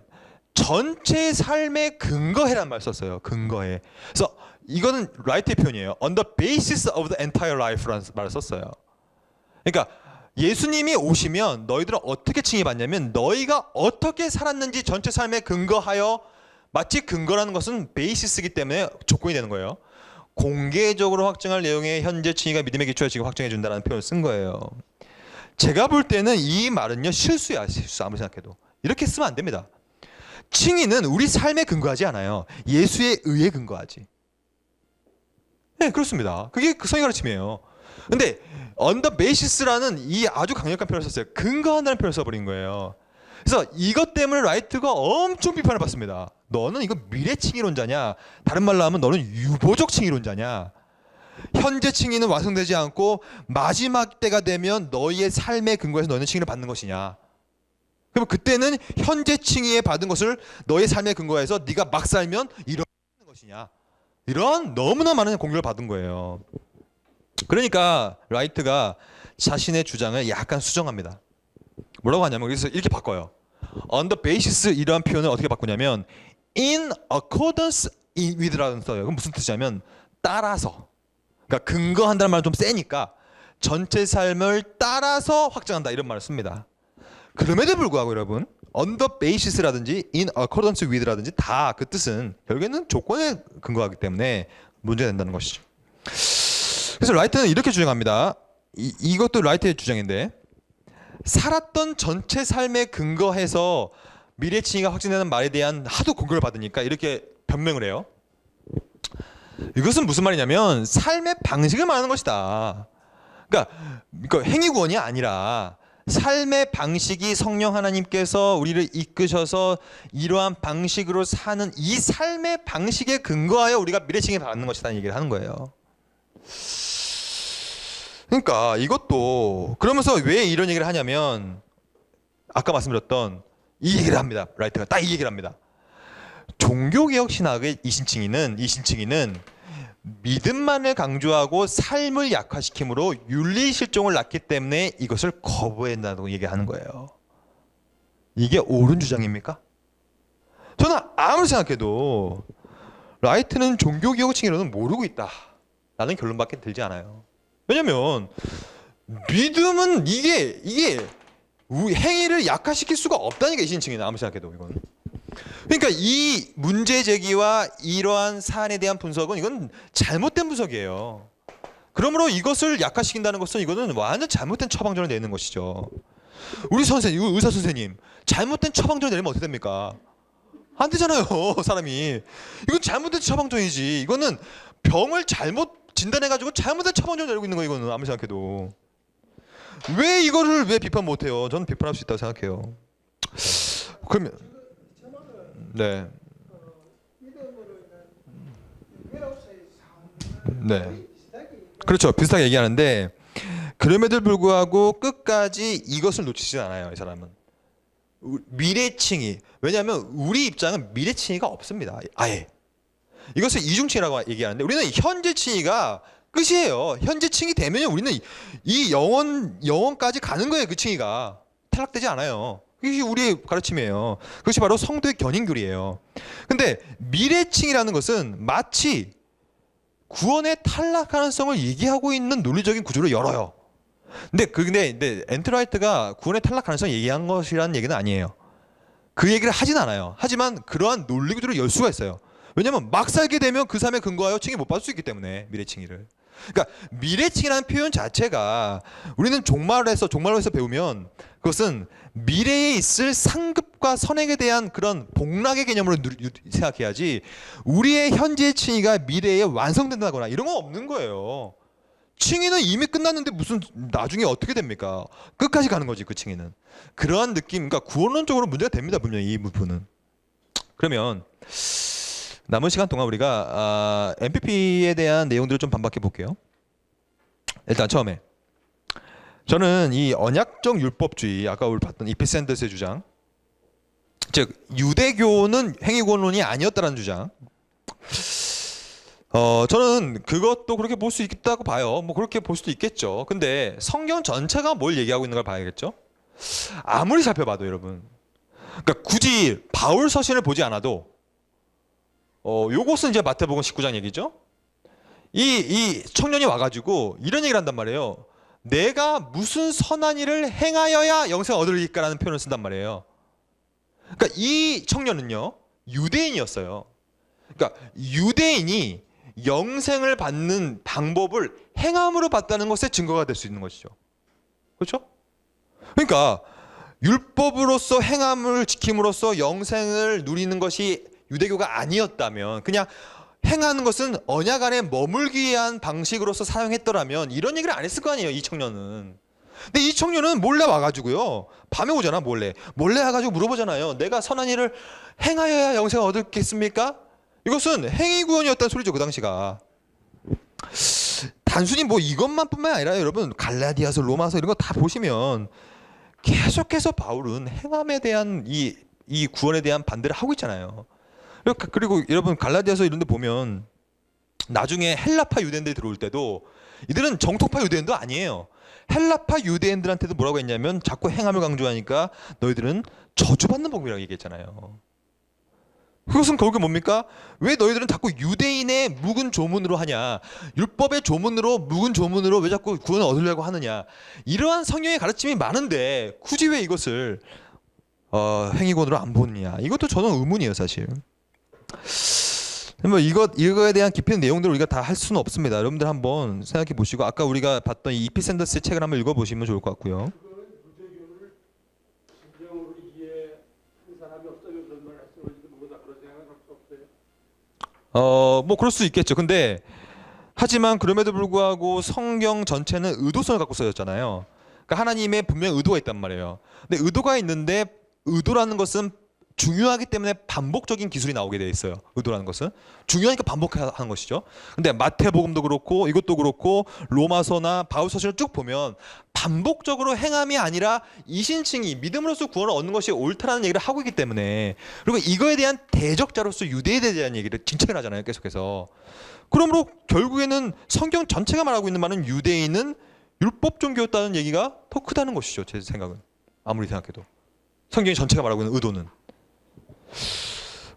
전체 삶의 근거해란 말 썼어요. 근거해. 그래서 이거는 라이트의 표현이에요. On the basis of the entire life라는 말을 썼어요. 그러니까 예수님이 오시면 너희들은 어떻게 칭의받냐면 너희가 어떻게 살았는지 전체 삶에 근거하여, 마치 근거라는 것은 베이시스이기 때문에 조건이 되는 거예요. 공개적으로 확증할 내용의 현재 칭의가 믿음의 기초에 지금 확정해 준다는 표현을 쓴 거예요. 제가 볼 때는 이 말은요, 실수야, 실수. 아무리 생각해도 이렇게 쓰면 안 됩니다. 칭의는 우리 삶에 근거하지 않아요. 예수의 의에 근거하지. 네, 그렇습니다. 그게 그 성의 가르침이에요. 근데 on the basis라는 이 아주 강력한 표현을 썼어요. 근거한다는 표현을 써버린 거예요. 그래서 이것 때문에 라이트가 엄청 비판을 받습니다. 너는 이거 미래 칭의론자냐? 다른 말로 하면 너는 유보적 칭의론자냐? 현재 칭의는 완성되지 않고 마지막 때가 되면 너희의 삶의 근거에서 너희는 칭의를 받는 것이냐? 그럼 그때는 현재 칭의에 받은 것을 너의 삶의 근거에서 네가 막 살면 이런 것이냐? 이런 너무나 많은 공격을 받은 거예요. 그러니까 라이트가 자신의 주장을 약간 수정합니다. 뭐라고 하냐면 그래서 이렇게 바꿔요. On the basis 이러한 표현을 어떻게 바꾸냐면 in accordance with라는 써요. 그럼 무슨 뜻이냐면 따라서. 그러니까 근거한다는 말은 좀 세니까 전체 삶을 따라서 확정한다 이런 말을 씁니다. 그럼에도 불구하고 여러분 on the basis라든지 in accordance with라든지 다 그 뜻은 결국에는 조건에 근거하기 때문에 문제가 된다는 것이죠. 그래서 라이트는 이렇게 주장합니다. 이것도 라이트의 주장인데 살았던 전체 삶에 근거해서 미래 칭의가 확진되는 말에 대한 하도 공격을 받으니까 이렇게 변명을 해요. 이것은 무슨 말이냐면 삶의 방식을 말하는 것이다. 그러니까 행위구원이 아니라 삶의 방식이 성령 하나님께서 우리를 이끄셔서 이러한 방식으로 사는 이 삶의 방식에 근거하여 우리가 미래 칭의를 받는 것이라는 얘기를 하는 거예요. 그러니까 이것도 그러면서 왜 이런 얘기를 하냐면 아까 말씀드렸던 이 얘기를 합니다. 라이트가 딱 이 얘기를 합니다. 종교개혁 신학의 이신칭의는 믿음만을 강조하고 삶을 약화시킴으로 윤리실종을 낳기 때문에 이것을 거부한다고 얘기하는 거예요. 이게 옳은 주장입니까? 저는 아무리 생각해도 라이트는 종교개혁 칭의론은 모르고 있다 라는 결론밖에 들지 않아요. 왜냐면 믿음은 이게 행위를 약화시킬 수가 없다니까 이신칭의는 아무리 생각해도 이건. 그러니까 이 문제 제기와 이러한 사안에 대한 분석은 이건 잘못된 분석이에요. 그러므로 이것을 약화시킨다는 것은 이거는 완전 잘못된 처방전을 내는 것이죠. 우리 선생님, 의사 선생님 잘못된 처방전을 내리면 어떻게 됩니까? 안 되잖아요. 사람이 이건 잘못된 처방전이지. 이거는 병을 잘못 진단해가지고 잘못된 처방전을 내리고 있는 거예요. 이거는 아무리 생각해도. 왜 이거를 왜 비판 못해요? 저는 비판할 수 있다고 생각해요. 그러면 네. 네. 그렇죠. 비슷하게 얘기하는데 그럼에도 불구하고 끝까지 이것을 놓치지 않아요. 이 사람은. 미래칭의. 왜냐하면 우리 입장은 미래칭의가 없습니다. 아예. 이것을 이중칭의라고 얘기하는데 우리는 현재칭의가 끝이에요. 현재칭의 되면 우리는 이 영원까지 가는 거예요. 그 칭의가. 탈락되지 않아요. 이게 우리의 가르침이에요. 그것이 바로 성도의 견인교리예요. 근데 미래칭이라는 것은 마치 구원의 탈락 가능성을 얘기하고 있는 논리적인 구조를 열어요. 근데 엔트라이트가 구원의 탈락 가능성을 얘기한 것이라는 얘기는 아니에요. 그 얘기를 하진 않아요. 하지만 그러한 논리 구조를 열 수가 있어요. 왜냐하면 막 살게 되면 그 삶에 근거하여 칭의 못 받을 수 있기 때문에 미래칭의를. 그러니까 미래칭이라는 표현 자체가 우리는 종말에서 배우면 그것은 미래에 있을 상급과 선행에 대한 그런 복락의 개념으로 생각해야지 우리의 현재의 칭의가 미래에 완성된다거나 이런 건 없는 거예요. 칭의는 이미 끝났는데 무슨 나중에 어떻게 됩니까? 끝까지 가는 거지 그 칭의는. 그러한 느낌, 그러니까 구원론적으로 문제가 됩니다. 분명히 이 부분은. 그러면 남은 시간 동안 우리가 MPP에 대한 내용들을 좀 반박해 볼게요. 일단 처음에 저는 이 언약적 율법주의, 아까 우리 봤던 이피샌더스의 주장, 즉 유대교는 행위구원론이 아니었다는 주장, 저는 그것도 그렇게 볼 수 있다고 봐요. 뭐 그렇게 볼 수도 있겠죠. 근데 성경 전체가 뭘 얘기하고 있는 걸 봐야겠죠. 아무리 살펴봐도 여러분, 그러니까 굳이 바울 서신을 보지 않아도 요것은 이제 마태복음 19장 얘기죠. 이 청년이 와가지고 이런 얘기를 한단 말이에요. 내가 무슨 선한 일을 행하여야 영생을 얻으리까라는 표현을 쓴단 말이에요. 그러니까 이 청년은요, 유대인이었어요. 그러니까 유대인이 영생을 받는 방법을 행함으로 받다는 것의 증거가 될 수 있는 것이죠. 그렇죠? 그러니까 율법으로서 행함을 지킴으로써 영생을 누리는 것이 유대교가 아니었다면, 그냥 행하는 것은 언약 안에 머물기 위한 방식으로서 사용했더라면 이런 얘기를 안 했을 거 아니에요, 이 청년은. 근데 이 청년은 몰래 와가지고요, 밤에 오잖아, 몰래 와가지고 물어보잖아요. 내가 선한 일을 행하여야 영생을 얻겠습니까? 이것은 행위구원이었다는 소리죠, 그 당시가. 단순히 뭐 이것만 뿐만 아니라 여러분, 갈라디아서, 로마서 이런 거 다 보시면 계속해서 바울은 행함에 대한 이 구원에 대한 반대를 하고 있잖아요. 그리고 여러분, 갈라디아서 이런 데 보면 나중에 헬라파 유대인들이 들어올 때도 이들은 정통파 유대인도 아니에요. 헬라파 유대인들한테도 뭐라고 했냐면, 자꾸 행함을 강조하니까 너희들은 저주받는 복이라고 얘기했잖아요. 그것은 결국 뭡니까? 왜 너희들은 자꾸 유대인의 묵은 조문으로 하냐, 율법의 조문으로, 묵은 조문으로 왜 자꾸 구원을 얻으려고 하느냐, 이러한 성경의 가르침이 많은데 굳이 왜 이것을 행위권으로 안 보느냐, 이것도 저는 의문이에요, 사실. 뭐 이거에 대한 깊이 있는 내용들을 우리가 다 할 수는 없습니다. 여러분들 한번 생각해 보시고, 아까 우리가 봤던 이 이피 샌더스의 책을 한번 읽어 보시면 좋을 것 같고요. 뭐 그럴 수 있겠죠. 근데 하지만 그럼에도 불구하고 성경 전체는 의도성을 갖고 써졌잖아요. 그러니까 하나님의 분명 의도가 있단 말이에요. 근데 의도가 있는데, 의도라는 것은 중요하기 때문에 반복적인 기술이 나오게 돼 있어요. 의도라는 것은 중요하니까 반복하는 것이죠. 근데 마태복음도 그렇고 이것도 그렇고 로마서나 바울서신을 쭉 보면 반복적으로 행함이 아니라 이신칭이 믿음으로써 구원을 얻는 것이 옳다라는 얘기를 하고 있기 때문에, 그리고 이거에 대한 대적자로서 유대에 대한 얘기를 진척을 하잖아요, 계속해서. 그러므로 결국에는 성경 전체가 말하고 있는 말은 유대인은 율법 종교였다는 얘기가 더 크다는 것이죠, 제 생각은. 아무리 생각해도 성경이 전체가 말하고 있는 의도는.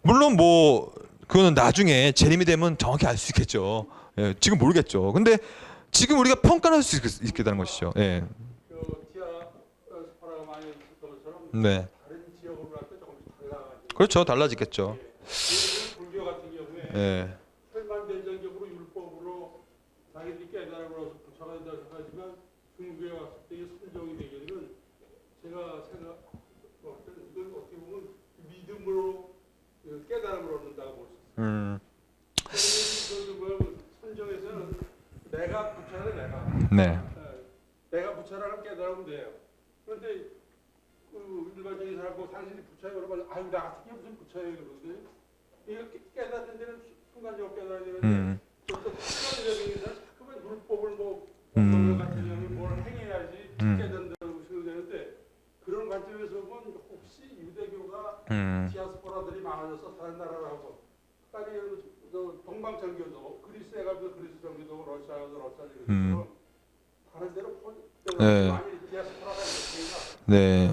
물론 뭐 그거는 나중에 재림이 되면 정확히 알 수 있겠죠. 예, 지금 모르겠죠. 근데 지금 우리가 평가할 수 있겠다는 것이죠. 예. 네. 그렇죠, 달라지겠죠. 불교 같은 경우에 예. 일반대전적으로 율법으로 자기들이 깨달음으로써 부처가 된다 생각하지만, 중국에 왔을 때 선정이 되기는, 제가 생각 이건 어떻게 보면 믿음으로 깨달음을 얻는다고 볼 수 있어요. 선정에서는 내가 부처는 네. 내가 부처라는 깨달으면 돼요. 그런데 그 일반적인 사람하고 당신이 부처예요 그러면, 아유 나 같은 게 무슨 부처예요 그러거든요. 이렇게 깨닫는 데는 순간적으로 깨달아야 되는데, 또 순간적인 데는 자꾸만 율법을 뭐 같은 경우는 뭘 행해야지 깨닫는다고 생각되는데, 그런 관점에서 보면 혹시 유대교가 디아스포라들이 많아져서 다른 나라라고, 아니 동방정교도 그리스에 가면 그리스 정교도, 러시아도 러시아 정교도, 다른 데로 많이 디아스포라가 있으니까. 네.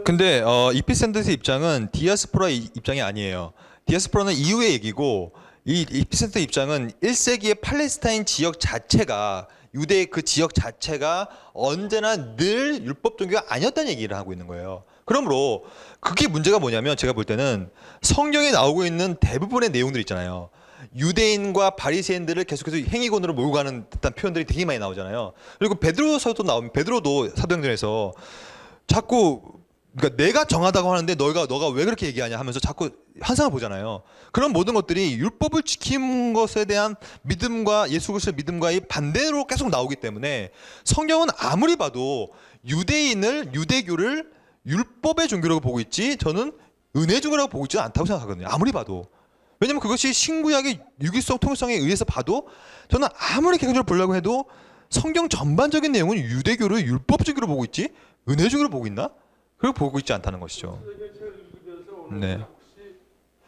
근데 이피센더스의 입장은 디아스포라 입장이 아니에요. 디아스포라는 이후의 얘기고, 이 이피센더 입장은 1세기의 팔레스타인 지역 자체가, 유대의 그 지역 자체가 언제나 늘 율법 종교가 아니었다는 얘기를 하고 있는 거예요. 그러므로 그게 문제가 뭐냐면, 제가 볼 때는 성경에 나오고 있는 대부분의 내용들 있잖아요. 유대인과 바리새인들을 계속해서 행위권으로 몰고 가는 듯한 표현들이 되게 많이 나오잖아요. 그리고 베드로서도 나오면, 베드로도 사도행전에서 자꾸, 그러니까 내가 정하다고 하는데 너가 왜 그렇게 얘기하냐 하면서 자꾸 환상을 보잖아요. 그런 모든 것들이 율법을 지킨 것에 대한 믿음과 예수 그리스도의 믿음과의 반대로 계속 나오기 때문에, 성경은 아무리 봐도 유대교를 율법의 종교라고 보고 있지, 저는 은혜 종교라고 보고 있지 않다고 생각하거든요. 아무리 봐도. 왜냐면 그것이 신구약의 유기성 통일성에 의해서 봐도, 저는 아무리 객관적으로 보려고 해도 성경 전반적인 내용은 유대교를 율법적으로 보고 있지 은혜적으로 보고 있나? 그걸 보고 있지 않다는 것이죠. 네. 혹시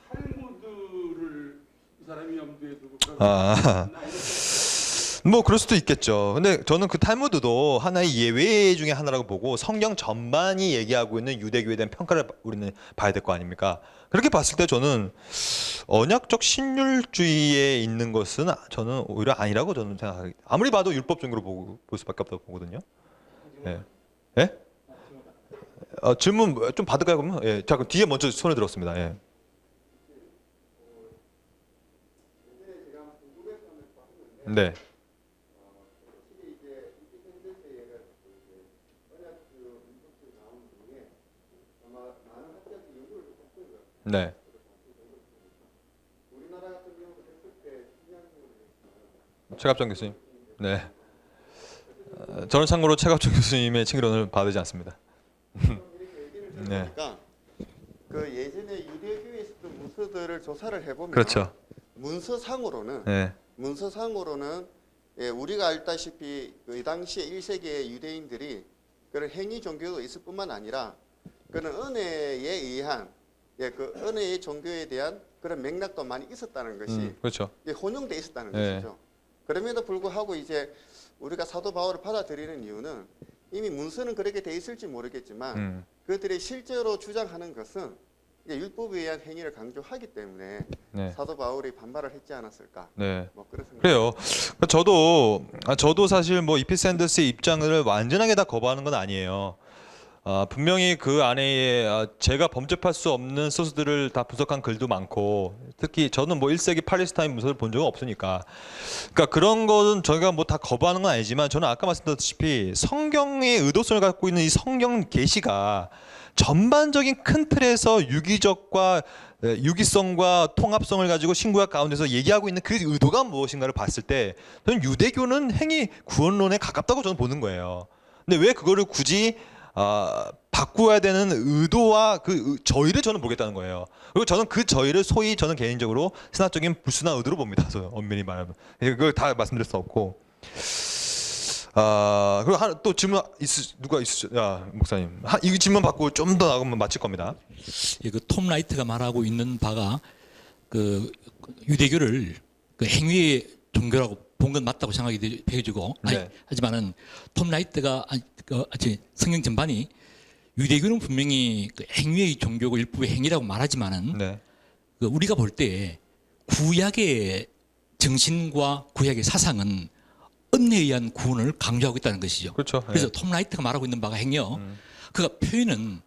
탈무드를 이 사람이 염두에 두고 뭐 그럴 수도 있겠죠. 근데 저는 그 탈무드도 하나의 예외 중에 하나라고 보고, 성경 전반이 얘기하고 있는 유대교에 대한 평가를 우리는 봐야 될 거 아닙니까? 그렇게 봤을 때 저는 언약적 신율주의에 있는 것은 저는 오히려 아니라고 저는 생각합니다. 아무리 봐도 율법 종교로 볼 수밖에 없다고 보거든요. 예. 예? 질문 좀 받을까요 그러면? 예. 자, 그럼 뒤에 먼저 손을 들었습니다. 예. 네. 네. 최갑정 교수님. 네. 저는 참고로 최갑정 교수님의 칭의론을 받지 않습니다. 네. 그러니까 그 예전에 유대교에 있었던 문서들을 조사를 해보면 그렇죠. 문서상으로는 네. 예, 우리가 알다시피 그 당시에 1세기의 유대인들이 그런 행위 종교도 있을 뿐만 아니라 그런 은혜에 의한 그 은혜의 종교에 대한 그런 맥락도 많이 있었다는 것이 그렇죠. 혼용돼 있었다는 네. 것이죠. 그럼에도 불구하고 이제 우리가 사도 바울을 받아들이는 이유는 이미 문서는 그렇게 돼 있을지 모르겠지만 그들이 실제로 주장하는 것은 이제 율법에 의한 행위를 강조하기 때문에 네. 사도 바울이 반발을 했지 않았을까? 네. 뭐 그런 생각. 그래요. 저도 사실 뭐 이피샌더스의 입장을 완전하게 다 거부하는 건 아니에요. 분명히 그 안에 제가 범접할 수 없는 소스들을 다 분석한 글도 많고, 특히 저는 뭐 1세기 팔레스타인 문서를 본 적은 없으니까, 그러니까 그런 거는 저희가 뭐 다 거부하는 건 아니지만, 저는 아까 말씀드렸다시피 성경의 의도성을 갖고 있는 이 성경 계시가 전반적인 큰 틀에서 유기성과 통합성을 가지고 신구약 가운데서 얘기하고 있는 그 의도가 무엇인가를 봤을 때, 저는 유대교는 행위 구원론에 가깝다고 저는 보는 거예요. 근데 왜 그거를 굳이 바꾸어야 되는 의도와 그 저희를 저는 보겠다는 거예요. 그리고 저는 그 저희를 소위 저는 개인적으로 신학적인 불순한 의도로 봅니다. 저는 엄밀히 말하면 그걸 다 말씀드릴 수 없고. 그리고 또 질문 누가 있으시죠? 목사님, 이 질문 받고 좀 더 나가면 마칠 겁니다. 예, 그 톰 라이트가 말하고 있는 바가 그 유대교를 그 행위의 종교라고 본 건 맞다고 생각이 되어지고, 네. 하지만은 톰 라이트가 성경 전반이 유대교는 분명히 그 행위의 종교고 일부의 행위라고 말하지만은 네. 그 우리가 볼 때 구약의 정신과 구약의 사상은 은혜에 의한 구원을 강조하고 있다는 것이죠. 그렇죠. 그래서 네. 톰 라이트가 말하고 있는 바가 행여 그가 표현은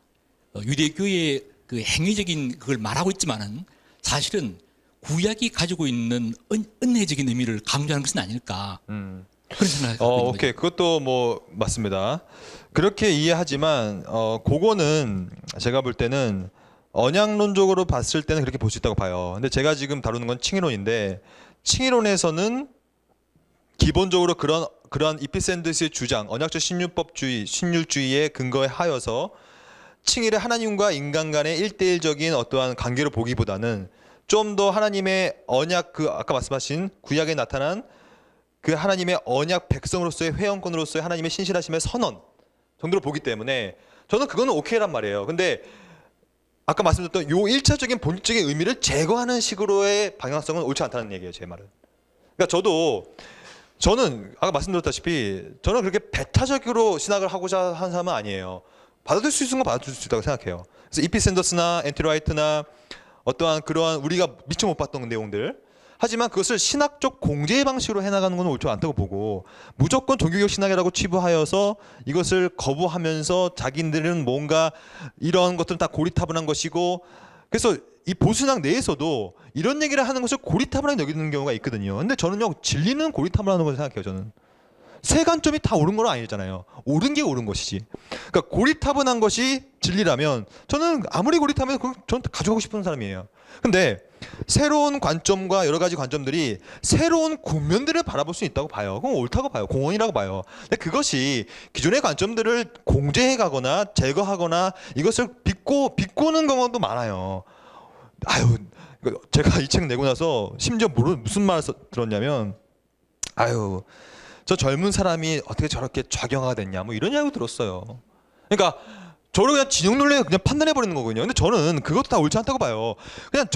유대교의 그 행위적인 그걸 말하고 있지만은 사실은 구약이 가지고 있는 은혜적인 의미를 강조하는 것은 아닐까 그런 생각을 갖고 있는 오케이. 거죠. 그것도 뭐 맞습니다. 그렇게 이해하지만 그거는 제가 볼 때는 언약론적으로 봤을 때는 그렇게 볼 수 있다고 봐요. 근데 제가 지금 다루는 건 칭의론인데, 칭의론에서는 기본적으로 그런 이피샌드스의 주장, 언약적 신율법주의, 신율주의에 근거에 하여서 칭의를 하나님과 인간 간의 1대1적인 어떠한 관계로 보기보다는 좀 더 하나님의 언약, 그 아까 말씀하신 구약에 나타난 그 하나님의 언약 백성으로서의 회원권으로서의 하나님의 신실하심의 선언 정도로 보기 때문에 저는 그거는 오케이란 말이에요. 근데 아까 말씀드렸던 요 1차적인 본질적인 의미를 제거하는 식으로의 방향성은 옳지 않다는 얘기예요, 제 말은. 그러니까 저는 아까 말씀드렸다시피 저는 그렇게 배타적으로 신학을 하고자 하는 사람은 아니에요. 받아들일 수 있는 건 받아들일 수 있다고 생각해요. 그래서 이피 샌더스나 앤티 라이트나 어떠한 그러한 우리가 미처 못 봤던 내용들, 하지만 그것을 신학적 공제의 방식으로 해나가는 건 옳지 않다고 보고, 무조건 종교적 신학이라고 치부하여서 이것을 거부하면서 자기들은 뭔가 이런 것들은 다 고리타분한 것이고, 그래서 이 보수신학 내에서도 이런 얘기를 하는 것을 고리타분하게 여기는 경우가 있거든요. 근데 저는요, 진리는 고리타분하는 걸 생각해요. 저는 세 관점이 다 옳은 건 아니잖아요. 옳은 게 옳은 것이지. 그러니까 고리타분한 것이 진리라면 저는 아무리 고리타면 저는 가져가고 싶은 사람이에요. 근데 새로운 관점과 여러 가지 관점들이 새로운 국면들을 바라볼 수 있다고 봐요. 그건 옳다고 봐요. 공헌이라고 봐요. 근데 그것이 기존의 관점들을 공제해 가거나 제거하거나 이것을 비꼬는 경우도 많아요. 제가 이 책 내고 나서 심지어 무슨 말을 들었냐면, 저 젊은 사람이 어떻게 저렇게 좌경화가 됐냐, 뭐 이런 이야기 들었어요. 그러니까 저를 그냥 진영 논리에 그냥 판단해 버리는 거거든요. 근데 저는 그것도 다 옳지 않다고 봐요. 그냥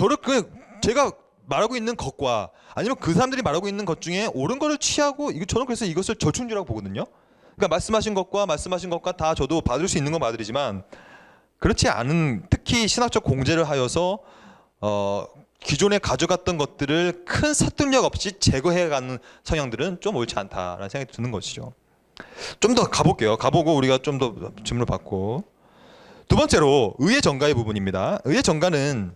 제가 말하고 있는 것과 아니면 그 사람들이 말하고 있는 것 중에 옳은 거를 취하고, 저는 그래서 이것을 절충주라고 보거든요. 그러니까 말씀하신 것과 다 저도 받을 수 있는 건 받으리지만, 그렇지 않은, 특히 신학적 공제를 하여서 기존에 가져갔던 것들을 큰 설득력 없이 제거해가는 성향들은 좀 옳지 않다라는 생각이 드는 것이죠. 좀 더 가볼게요. 가보고 우리가 좀 더 질문을 받고 두 번째로 의의 정가의 부분입니다. 의의 정가는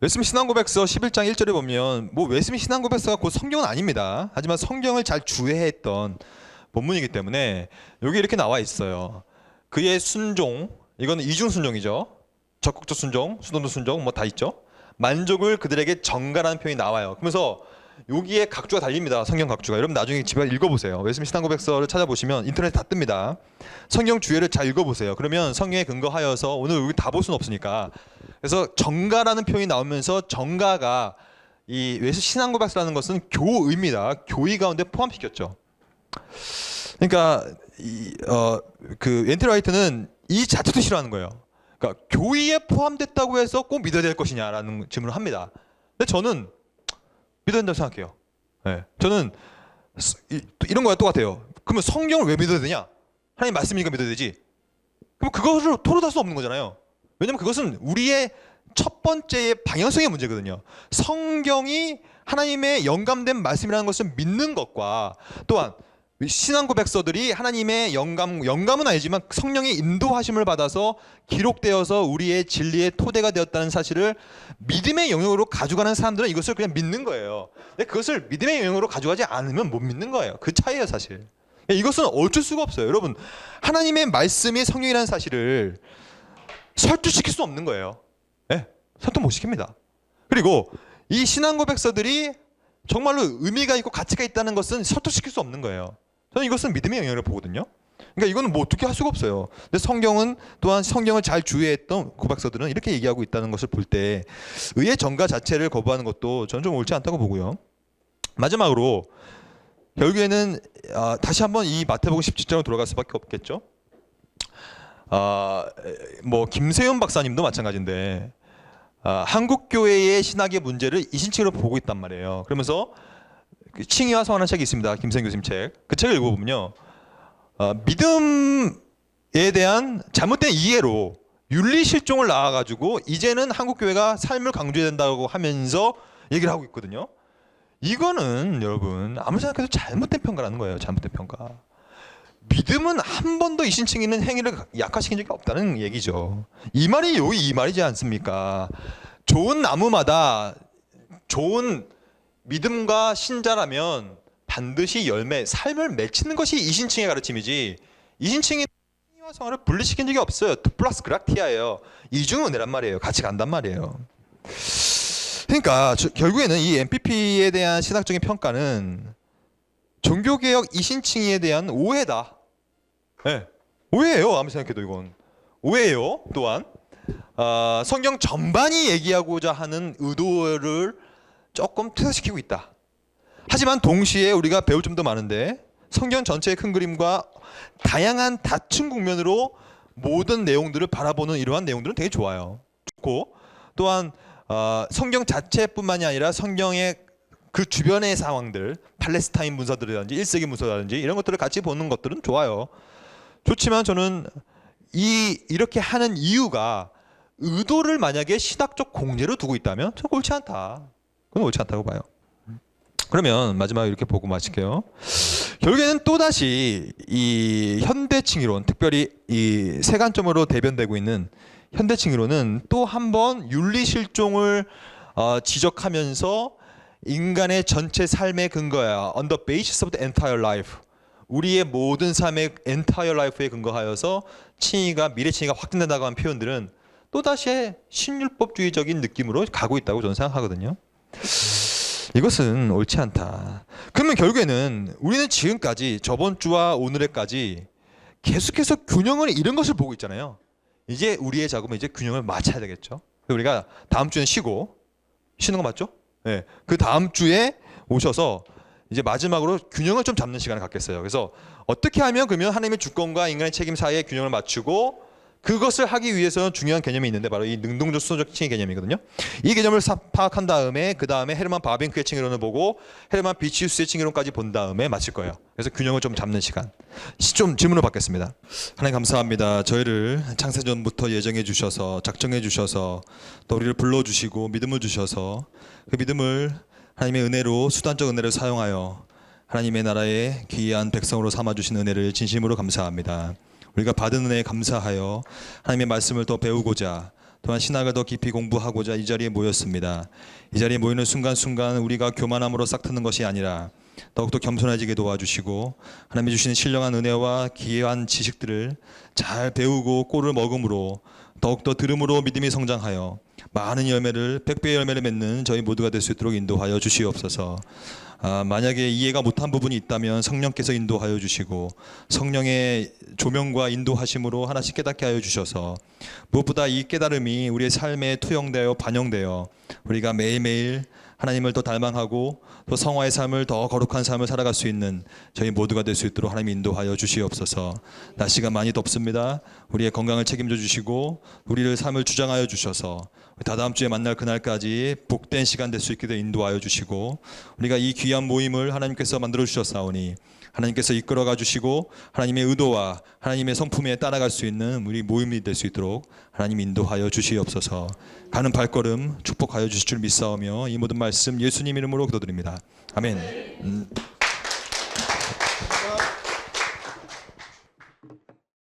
웨스민스터 신앙고백서 11장 1절에 보면 뭐 웨스민스터 신앙고백서가 곧 성경은 아닙니다. 하지만 성경을 잘 주해했던 본문이기 때문에 여기 이렇게 나와 있어요. 그의 순종, 이거는 이중 순종이죠. 적극적 순종, 수동적 순종 뭐 다 있죠. 만족을 그들에게 정가라는 표현이 나와요. 그러면서 여기에 각주가 달립니다. 성경 각주가. 여러분 나중에 집에 읽어보세요. 웨스민스터 신앙고백서를 찾아보시면 인터넷에 다 뜹니다. 성경 주해를 잘 읽어보세요. 그러면 성경에 근거하여서 오늘 여기 다 볼 수는 없으니까 그래서 정가라는 표현이 나오면서 정가가 이 웨스민스터 신앙고백서라는 것은 교의입니다. 교의 가운데 포함시켰죠. 그러니까 그 엔티 라이트는 이 자체도 싫어하는 거예요. 그러니까 교의에 포함됐다고 해서 꼭 믿어야 될 것이냐라는 질문을 합니다. 근데 저는 믿어야 된다고 생각해요. 네. 저는 이런 거야 똑같아요. 그러면 성경을 왜 믿어야 되냐? 하나님 말씀이니까 믿어야 되지. 그럼 그것을 토로할 수 없는 거잖아요. 왜냐면 그것은 우리의 첫 번째의 방향성의 문제거든요. 성경이 하나님의 영감된 말씀이라는 것을 믿는 것과 또한 신앙 고백서들이 하나님의 영감은 아니지만 성령의 인도하심을 받아서 기록되어서 우리의 진리의 토대가 되었다는 사실을 믿음의 영역으로 가져가는 사람들은 이것을 그냥 믿는 거예요. 근데 그것을 믿음의 영역으로 가져가지 않으면 못 믿는 거예요. 그 차이예요, 사실. 이것은 어쩔 수가 없어요. 여러분, 하나님의 말씀이 성령이라는 사실을 설득시킬 수 없는 거예요. 네? 설득 못 시킵니다. 그리고 이 신앙 고백서들이 정말로 의미가 있고 가치가 있다는 것은 설득시킬 수 없는 거예요. 저는 이것은 믿음의 영역을 보거든요. 그러니까 이거는 뭐 어떻게 할 수가 없어요. 근데 성경은 또한 성경을 잘 주의했던 고백서들은 이렇게 얘기하고 있다는 것을 볼 때 의의 정가 자체를 거부하는 것도 저는 좀 옳지 않다고 보고요. 마지막으로 결국에는 다시 한번 이 마태복음 17장으로 돌아갈 수밖에 없겠죠. 뭐 김세윤 박사님도 마찬가지인데 한국 교회의 신학의 문제를 이신칭으로 보고 있단 말이에요. 그러면서 칭의와 성화라는 책이 있습니다. 김세윤 교수님 책. 그 책을 읽어보면요, 믿음에 대한 잘못된 이해로 윤리 실종을 낳아가지고 이제는 한국 교회가 삶을 강조해야 된다고 하면서 얘기를 하고 있거든요. 이거는 여러분 아무리 생각해도 잘못된 평가라는 거예요. 잘못된 평가. 믿음은 한 번도 이신칭 있는 행위를 약화시킨 적이 없다는 얘기죠. 이 말이 여기 이 말이지 않습니까? 좋은 나무마다 좋은 믿음과 신자라면 반드시 열매, 삶을 맺히는 것이 이신칭의 가르침이지 이신칭이 행위와 성화를 분리시킨 적이 없어요. 플러스 그락티아예요. 이중 은혜란 말이에요. 같이 간단 말이에요. 그러니까 결국에는 이 MPP에 대한 신학적인 평가는 종교개혁 이신칭의에 대한 오해다. 네, 오해예요. 아무리 생각해도 이건 오해예요. 또한 성경 전반이 얘기하고자 하는 의도를 조금 퇴사시키고 있다. 하지만 동시에 우리가 배울 점도 많은데 성경 전체의 큰 그림과 다양한 다층 국면으로 모든 내용들을 바라보는 이러한 내용들은 되게 좋아요. 좋고 또한 성경 자체뿐만이 아니라 성경의 그 주변의 상황들, 팔레스타인 문서들이라든지 1세기 문서라든지 이런 것들을 같이 보는 것들은 좋아요. 좋지만 저는 이렇게 하는 이유가 의도를 만약에 신학적 공제로 두고 있다면 저 옳지 않다. 그건 옳지 않다고 봐요. 그러면 마지막에 이렇게 보고 마칠게요. 결국에는 또다시 이 현대칭의론, 특별히 이 세관점으로 대변되고 있는 현대칭의론은 또 한 번 윤리실종을 지적하면서 인간의 전체 삶의 근거야. On the basis of the entire life. 우리의 모든 삶의 entire life에 근거하여서 칭의가 미래 칭의가 확정된다고 하는 표현들은 또다시 신율법주의적인 느낌으로 가고 있다고 저는 생각하거든요. 이것은 옳지 않다. 그러면 결국에는 우리는 지금까지 저번 주와 오늘에까지 계속해서 균형을 잃은 것을 보고 있잖아요. 이제 우리의 작업은 이제 균형을 맞춰야 되겠죠. 우리가 다음 주엔 쉬는 거 맞죠? 네. 그 다음 주에 오셔서 이제 마지막으로 균형을 좀 잡는 시간을 갖겠어요. 그래서 어떻게 하면 그러면 하나님의 주권과 인간의 책임 사이에 균형을 맞추고 그것을 하기 위해서는 중요한 개념이 있는데 바로 이 능동적 수동적 칭의 개념이거든요. 이 개념을 파악한 다음에 그 다음에 헤르만 바빙크의 칭의론을 보고 헤르만 비치우스의 칭의론까지 본 다음에 마칠 거예요. 그래서 균형을 좀 잡는 시간. 좀 질문을 받겠습니다. 하나님 감사합니다. 저희를 창세전부터 예정해 주셔서 작정해 주셔서 또 우리를 불러주시고 믿음을 주셔서 그 믿음을 하나님의 은혜로 수단적 은혜를 사용하여 하나님의 나라의 귀한 백성으로 삼아주신 은혜를 진심으로 감사합니다. 우리가 받은 은혜에 감사하여 하나님의 말씀을 더 배우고자 또한 신학을 더 깊이 공부하고자 이 자리에 모였습니다. 이 자리에 모이는 순간순간 우리가 교만함으로 싹트는 것이 아니라 더욱더 겸손해지게 도와주시고 하나님이 주시는 신령한 은혜와 귀한 지식들을 잘 배우고 꼴을 먹음으로 더욱더 들음으로 믿음이 성장하여 많은 열매를 100배의 열매를 맺는 저희 모두가 될 수 있도록 인도하여 주시옵소서. 만약에 이해가 못한 부분이 있다면 성령께서 인도하여 주시고 성령의 조명과 인도하심으로 하나씩 깨닫게 하여 주셔서 무엇보다 이 깨달음이 우리의 삶에 투영되어 반영되어 우리가 매일매일 하나님을 더 닮아가고 또 성화의 삶을 더 거룩한 삶을 살아갈 수 있는 저희 모두가 될 수 있도록 하나님 인도하여 주시옵소서. 날씨가 많이 덥습니다. 우리의 건강을 책임져 주시고 우리를 삶을 주장하여 주셔서 다다음 주에 만날 그날까지 복된 시간 될 수 있게 인도하여 주시고 우리가 이 귀한 모임을 하나님께서 만들어 주셨사오니 하나님께서 이끌어가 주시고 하나님의 의도와 하나님의 성품에 따라갈 수 있는 우리 모임이 될 수 있도록 하나님 인도하여 주시옵소서. 가는 발걸음 축복하여 주실 줄 믿사오며 이 모든 말씀 예수님 이름으로 기도드립니다. 아멘.